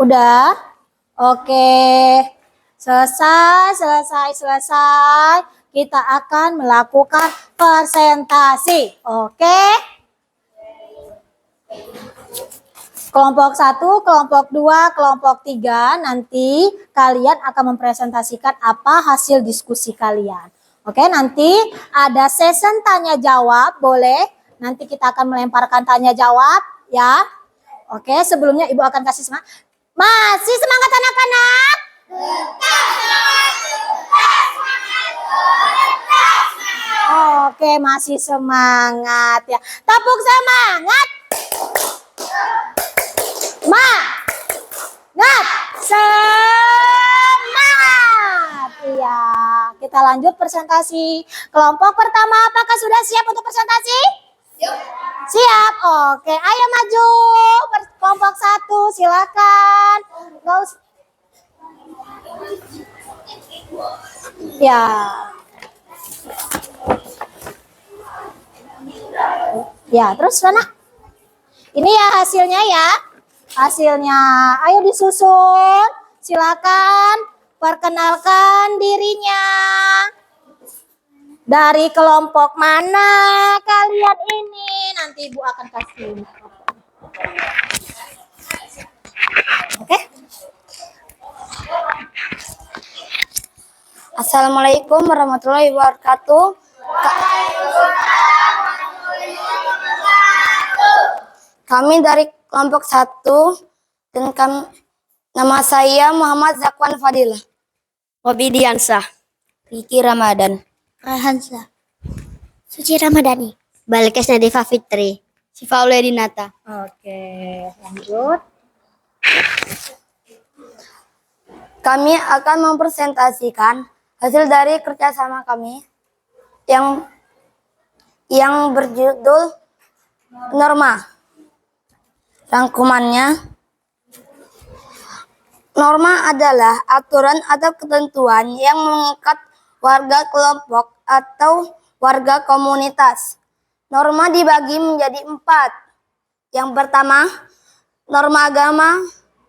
Udah? Oke. Selesai. Kita akan melakukan presentasi. Oke? Kelompok 1, kelompok 2, kelompok 3, nanti kalian akan mempresentasikan apa hasil diskusi kalian. Oke, nanti ada session tanya jawab, boleh. Nanti kita akan melemparkan tanya jawab ya. Oke, sebelumnya Ibu akan kasih semangat. Masih semangat anak-anak? Oke, masih semangat ya. Tepuk semangat. Semangat. Semangat. Iya, kita lanjut presentasi. Kelompok pertama, apakah sudah siap untuk presentasi? Siap. Oke, ayo maju. Kelompok 1, silakan. Nggak usah. Ya. Ya, terus mana? Ini ya hasilnya ya. Hasilnya. Ayo disusun. Silakan perkenalkan dirinya. Dari kelompok mana kalian ini? Nanti Ibu akan kasih. Oke? Assalamualaikum warahmatullahi wabarakatuh. Kami dari kelompok 1 dan nama saya Muhammad Zakwan Fadilah. Wabidiansah. Riki Ramadan. Rahansa. Suci Ramadhani. Balikes Nadifa Fitri. Sifa Uledinata. Oke, lanjut. Kami akan mempresentasikan hasil dari kerjasama kami yang berjudul Norma. Rangkumannya, norma adalah aturan atau ketentuan yang mengikat warga kelompok atau warga komunitas. Norma dibagi menjadi 4. Yang pertama, norma agama.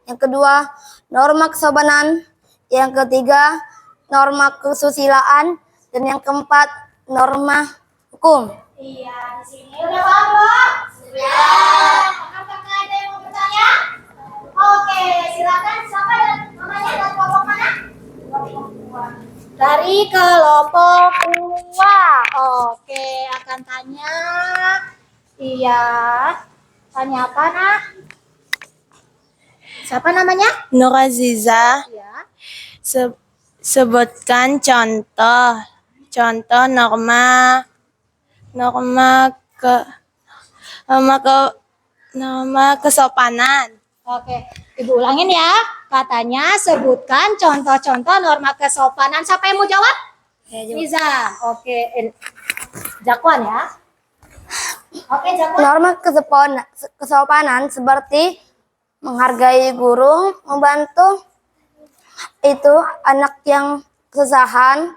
Yang kedua, norma kesopanan. Yang ketiga, norma kesusilaan. Dan yang keempat, norma hukum. Iya, di sini udah paham belum? Sudah. Apakah ada yang mau bertanya? Oke, silakan. Siapa dan namanya dari kelompok mana? Dari kelompok 2. Oke, akan tanya. Iya. Tanya apa, Nak? Siapa namanya? Nur Aziza, Iya. sebutkan contoh norma kesopanan. Oke, Ibu ulangin ya. Katanya sebutkan contoh-contoh norma kesopanan. Siapa yang mau jawab? Niza. Oke, Jakwan ya. Oke, Jakwan. Norma kesopanan seperti menghargai guru, membantu itu anak yang kesusahan,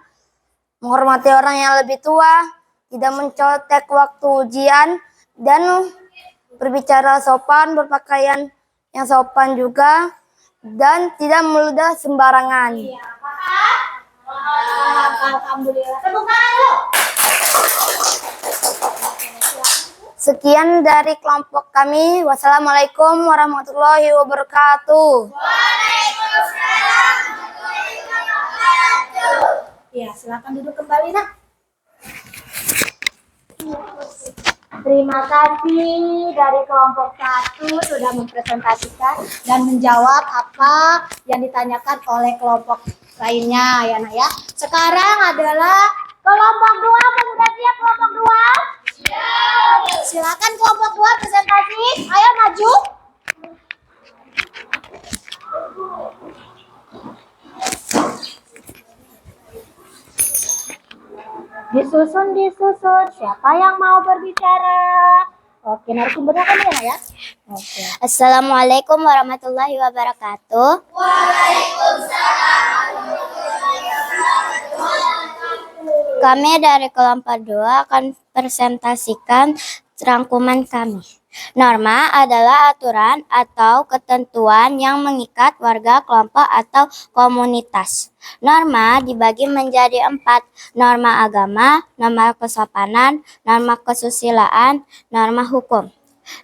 menghormati orang yang lebih tua, tidak mencoltek waktu ujian, dan berbicara sopan, berpakaian yang sopan juga, dan tidak meludah sembarangan. Iya, paham? Paham. Alhamdulillah. Tepuk tangan dulu. Sekian dari kelompok kami. Wassalamualaikum warahmatullahi wabarakatuh. Ya, silakan duduk kembali, Nak. Terima kasih dari kelompok 1 sudah mempresentasikan dan menjawab apa yang ditanyakan oleh kelompok lainnya ya, Nak ya. Sekarang adalah kelompok 2. Apa sudah siap kelompok 2? Siap. Silakan kelompok 2 presentasi. Ayo maju. Disusun. Siapa yang mau berbicara? Oke, narasumbernya kan ya? Oke. Assalamualaikum warahmatullahi wabarakatuh. Kami dari kelompok 2 akan presentasikan rangkuman kami. Norma adalah aturan atau ketentuan yang mengikat warga kelompok atau komunitas. Norma dibagi menjadi 4, norma agama, norma kesopanan, norma kesusilaan, norma hukum.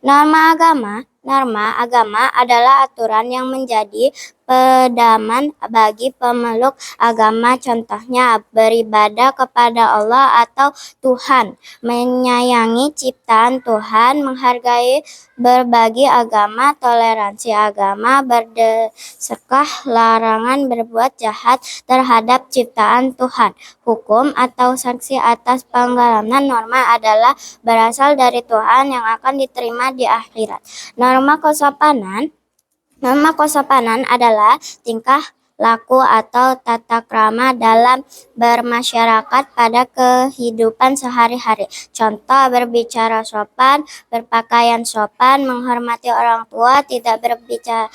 Norma agama adalah aturan yang menjadi pedoman bagi pemeluk agama, contohnya beribadah kepada Allah atau Tuhan, menyayangi ciptaan Tuhan, menghargai berbagi agama, toleransi agama, berdasarkan larangan berbuat jahat terhadap ciptaan Tuhan. Hukum atau sanksi atas pelanggaran norma adalah berasal dari Tuhan yang akan diterima di akhirat. Norma kesopanan adalah tingkah laku atau tata krama dalam bermasyarakat pada kehidupan sehari-hari. Contoh, berbicara sopan, berpakaian sopan, menghormati orang tua, tidak berbicara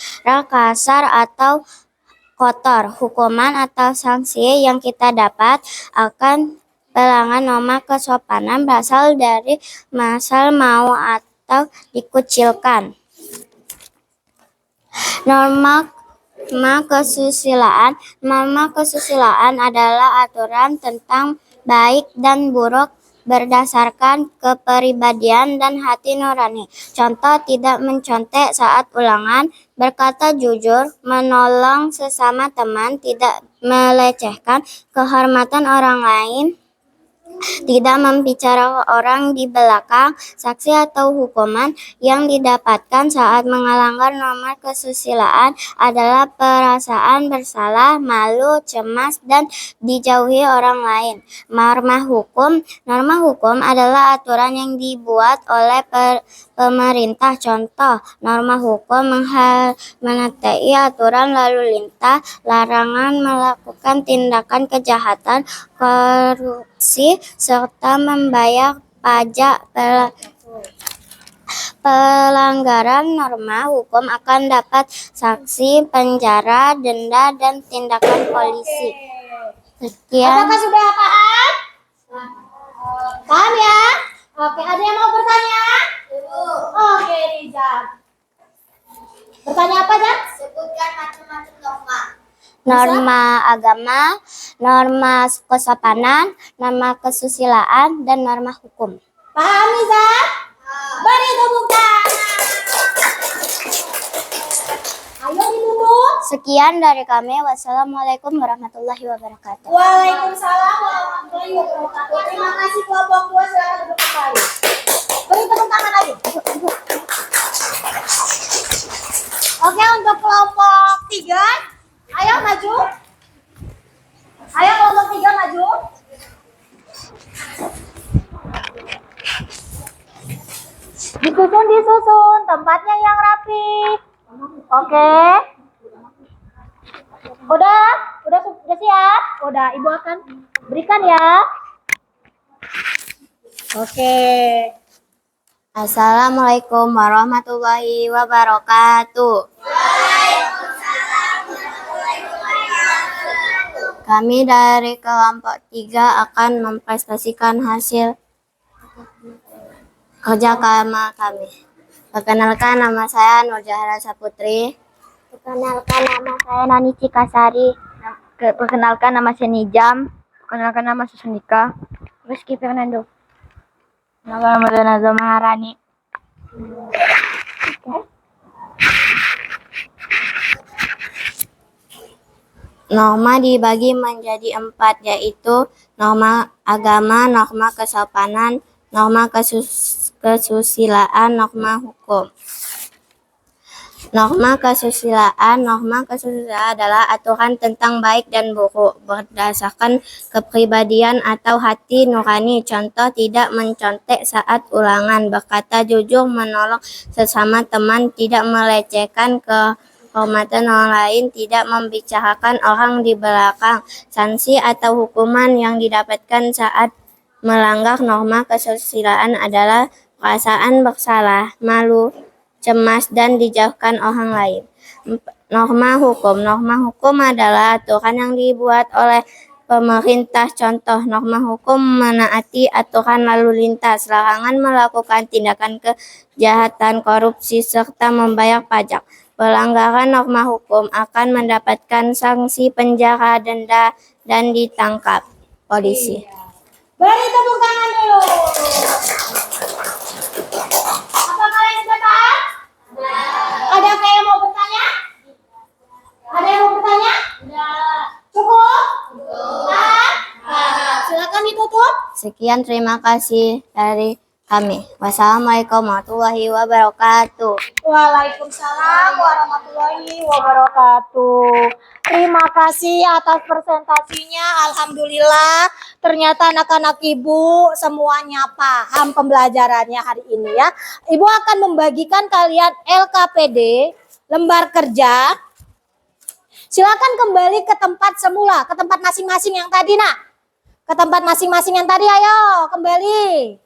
kasar atau kotor. Hukuman atau sanksi yang kita dapat akan pelanggaran norma kesopanan berasal dari misal mau atau dikucilkan. Norma kesusilaan. Norma kesusilaan adalah aturan tentang baik dan buruk berdasarkan kepribadian dan hati nurani. Contoh, tidak mencontek saat ulangan, berkata jujur, menolong sesama teman, tidak melecehkan kehormatan orang lain, tidak membicarakan orang di belakang. Saksi atau hukuman yang didapatkan saat melanggar norma kesusilaan adalah perasaan bersalah, malu, cemas, dan dijauhi orang lain. Norma hukum adalah aturan yang dibuat oleh pemerintah. Contoh, norma hukum menaati aturan lalu lintas, larangan melakukan tindakan kejahatan, korupsi, serta membayar pajak. Pelanggaran norma hukum akan dapat sanksi penjara, denda, dan tindakan polisi. Sekian. Apakah sudah paham? Paham ya? Oke, ada yang mau bertanya? Oke, Rizal. Bertanya apa, Zan? Sebutkan macam-macam norma. Norma agama, norma kesopanan, norma kesusilaan, dan norma hukum. Paham, Rizal? Beri tepuk tangan. Ayo duduk. Sekian dari kami. Wassalamualaikum warahmatullahi wabarakatuh. Waalaikumsalam warahmatullahi wabarakatuh. Terima kasih kelompok 2, silakan duduk kembali. Beri tepuk tangan lagi. Oke, untuk kelompok 3, ayo maju. Ayo kelompok 3 maju. Disusun, tempatnya yang rapi. Oke. Udah siap? Udah, Ibu akan berikan ya. Oke. Assalamualaikum warahmatullahi wabarakatuh. Kami dari kelompok 3 akan mempresentasikan hasil kerja kami. Perkenalkan, nama saya Nurjahara Saputri. Perkenalkan, nama saya Nani Cikasari. Perkenalkan, nama saya Nijam. Perkenalkan, nama Susunika. Rizky Fernando. Nama Ramadhan Maharani. Norma dibagi menjadi 4, yaitu norma agama, norma kesopanan, norma kesusilaan, norma hukum. Norma kesusilaan adalah aturan tentang baik dan buruk berdasarkan kepribadian atau hati nurani. Contoh, tidak mencontek saat ulangan, berkata jujur, menolong sesama teman, tidak melecehkan kehormatan orang lain, tidak membicarakan orang di belakang. Sanksi atau hukuman yang didapatkan saat melanggar norma kesusilaan adalah perasaan bersalah, malu, cemas, dan dijauhkan orang lain. Norma hukum adalah aturan yang dibuat oleh pemerintah. Contoh, norma hukum menaati aturan lalu lintas, larangan melakukan tindakan kejahatan, korupsi, serta membayar pajak. Pelanggaran norma hukum akan mendapatkan sanksi penjara, denda, dan ditangkap polisi. Beri tepuk tangan dulu. Apa kalian sudah paham? Ada yang mau bertanya? Ada kami tutup? Sekian, terima kasih dari kami. Wassalamualaikum warahmatullahi wabarakatuh. Waalaikumsalam warahmatullahi wabarakatuh. Terima kasih atas presentasinya. Alhamdulillah, ternyata anak-anak ibu semuanya paham pembelajarannya hari ini ya. Ibu akan membagikan kalian LKPD, lembar kerja. Silakan kembali ke tempat semula, ke tempat masing-masing yang tadi, nak. Ke tempat masing-masing yang tadi, ayo kembali.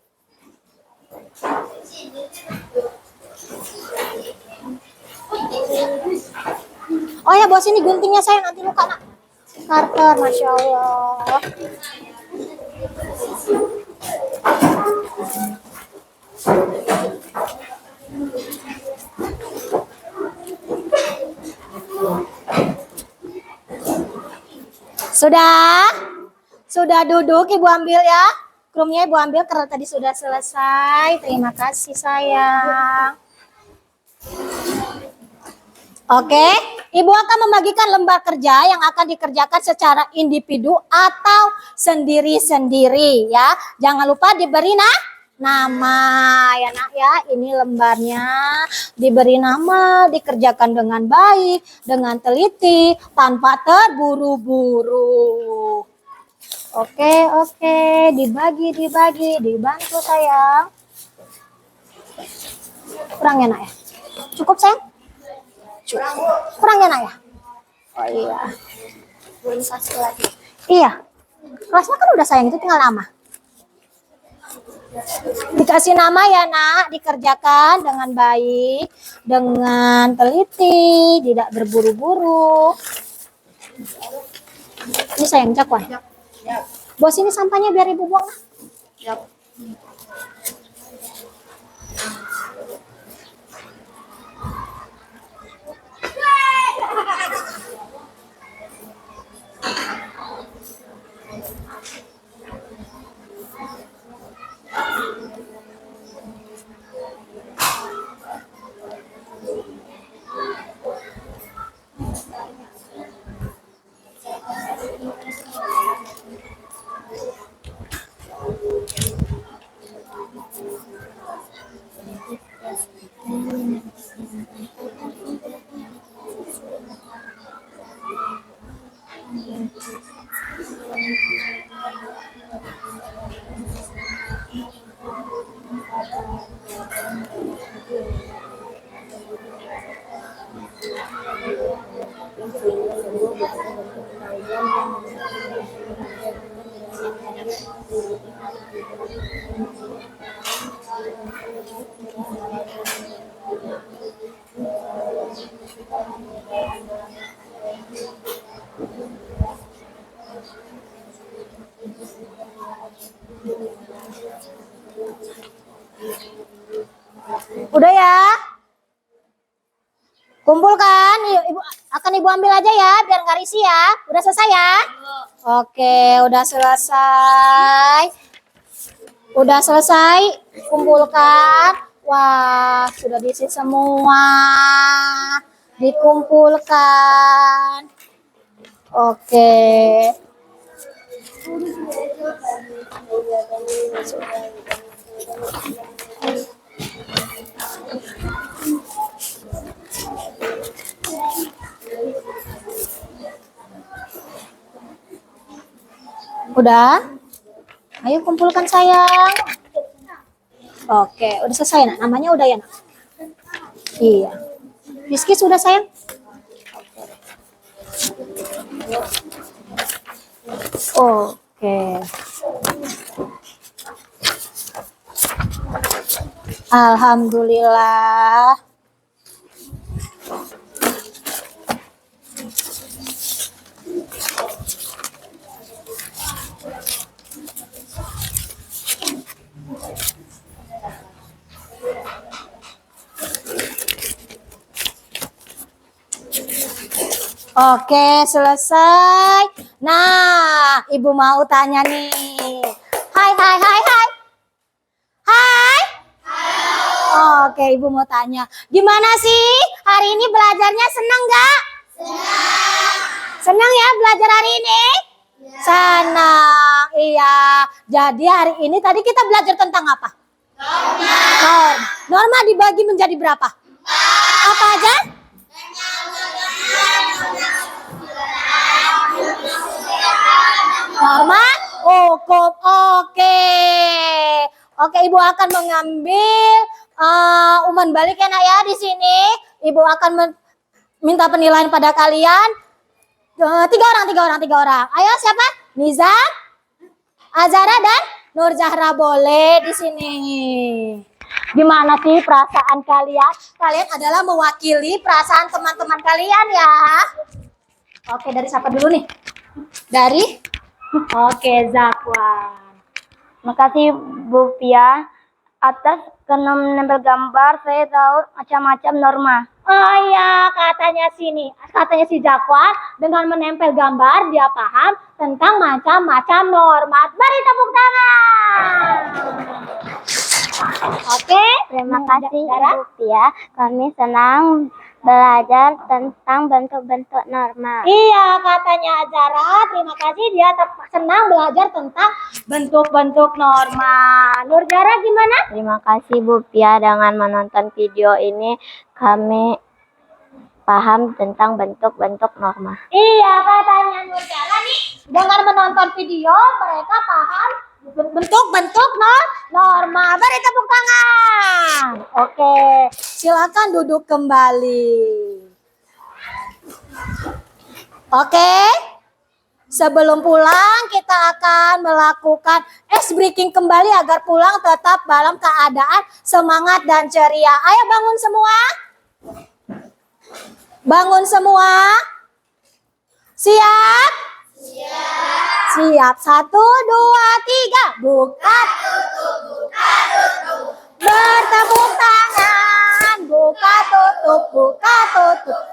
Oh ya, bawa sini guntingnya sayang, nanti luka nak. Karter, Masya Allah. Sudah duduk, Ibu ambil ya. Krumnya Ibu ambil karena tadi sudah selesai. Terima kasih sayang. Oke, Ibu akan membagikan lembar kerja yang akan dikerjakan secara individu atau sendiri-sendiri ya. Jangan lupa diberi nama ya nak ya. Ini lembarnya, diberi nama, dikerjakan dengan baik, dengan teliti, tanpa terburu-buru. Oke, dibagi, dibantu sayang. Kurang ya nak ya? Cukup sayang? Kurang ya nak ya? Oh iya. Belum kasih lagi. Iya. Kelasnya kan udah sayang, itu tinggal nama. Dikasih nama ya nak, dikerjakan dengan baik, dengan teliti, tidak berburu-buru. Ini sayang cakwan. Bawa sini sampahnya biar Ibu buang. Udah ya? Kumpulkan, Ibu ambil aja ya, biar nggak risih ya. Udah selesai ya? Oke, udah selesai. Udah selesai, kumpulkan. Wah, sudah diisi semua. Dikumpulkan. Oke. Udah? Ayo kumpulkan sayang. Oke, udah selesai nak. Namanya udah ya nak? Iya. Rizky sudah sayang? Oke. Alhamdulillah. Oke, selesai. Nah, Ibu mau tanya nih. Hai. Hai. Oke, Ibu mau tanya. Gimana sih hari ini belajarnya, senang nggak? Senang. Senang ya belajar hari ini? Senang. Iya. Jadi hari ini tadi kita belajar tentang apa? Norma. Norma dibagi menjadi berapa? Apa aja? Norma hukum. Oke. Oke, Ibu akan mengambil umpan balik ya nak ya di sini. Ibu akan minta penilaian pada kalian. Tiga orang. Ayo siapa? Niza, Azara dan Nur Zahra boleh di sini. Gimana sih perasaan kalian? Kalian adalah mewakili perasaan teman-teman kalian ya. Oke, dari siapa dulu nih? Oke, Zakwan. Makasih Bu Pia atas karena menempel gambar saya tahu macam-macam norma. Oh iya, katanya si Zakwan dengan menempel gambar dia paham tentang macam-macam norma. Beri tepuk tangan. Oke, Terima kasih Zara. Bu Pia. Kami senang belajar tentang bentuk-bentuk norma. Iya, katanya Zara, terima kasih dia senang belajar tentang bentuk-bentuk norma. Nur Zara gimana? Terima kasih Bu Pia, dengan menonton video ini kami paham tentang bentuk-bentuk norma. Iya, katanya Nur Zara nih dengan menonton video mereka paham bentuk-bentuk norma. Beri tepuk tangan. Oke, silakan duduk kembali. Oke, sebelum pulang kita akan melakukan ice breaking kembali agar pulang tetap dalam keadaan semangat dan ceria. Ayo bangun semua. Bangun semua. Siap? Siap. 1, 2, 3. Buka tutup. Bertepuk tangan. Buka tutup.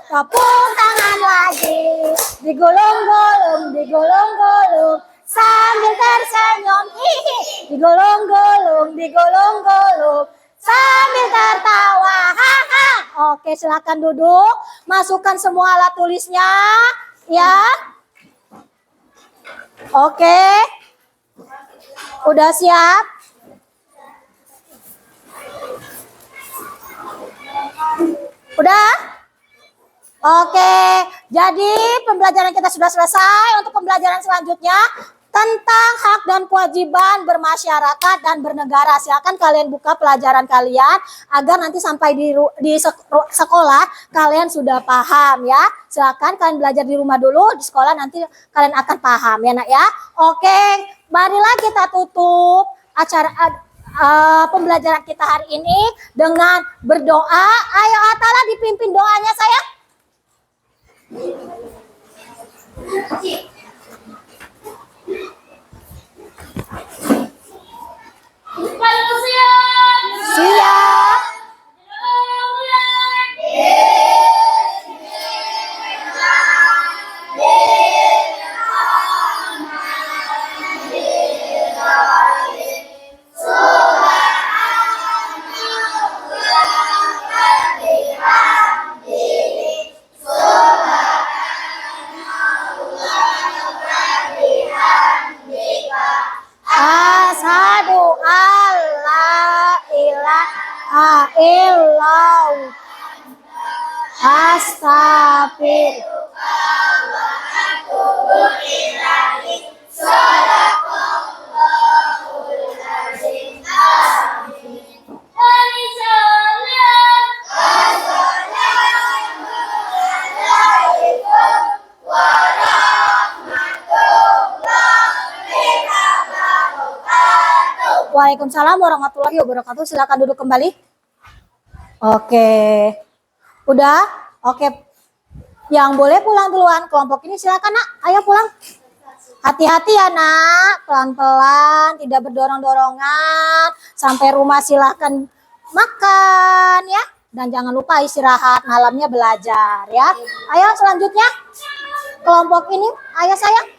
Tepuk tangan lagi. Digulung-gulung. Sambil tersenyum. Hihi. Digulung-gulung. Sambil tertawa. Haha. Oke, silakan duduk. Masukkan semua alat tulisnya. Ya. Oke. Udah siap? Udah? Oke. Jadi pembelajaran kita sudah selesai. Untuk pembelajaran selanjutnya tentang hak dan kewajiban bermasyarakat dan bernegara. Silakan kalian buka pelajaran kalian agar nanti sampai di sekolah kalian sudah paham ya. Silakan kalian belajar di rumah dulu, di sekolah nanti kalian akan paham ya nak ya. Oke, marilah kita tutup acara pembelajaran kita hari ini dengan berdoa. Ayo Atala dipimpin doanya sayang. Siap. Asyhadu alla ilaha illallah. Astagfir. Waalaikumsalam warahmatullahi wabarakatuh. Silakan duduk kembali. Oke. Udah? Oke. Yang boleh pulang duluan kelompok ini silakan nak. Ayo pulang. Hati-hati ya nak. Pelan-pelan, tidak berdorong-dorongan. Sampai rumah silahkan makan ya. Dan jangan lupa istirahat, malamnya belajar ya. Ayo selanjutnya. Kelompok ini, ayo sayang.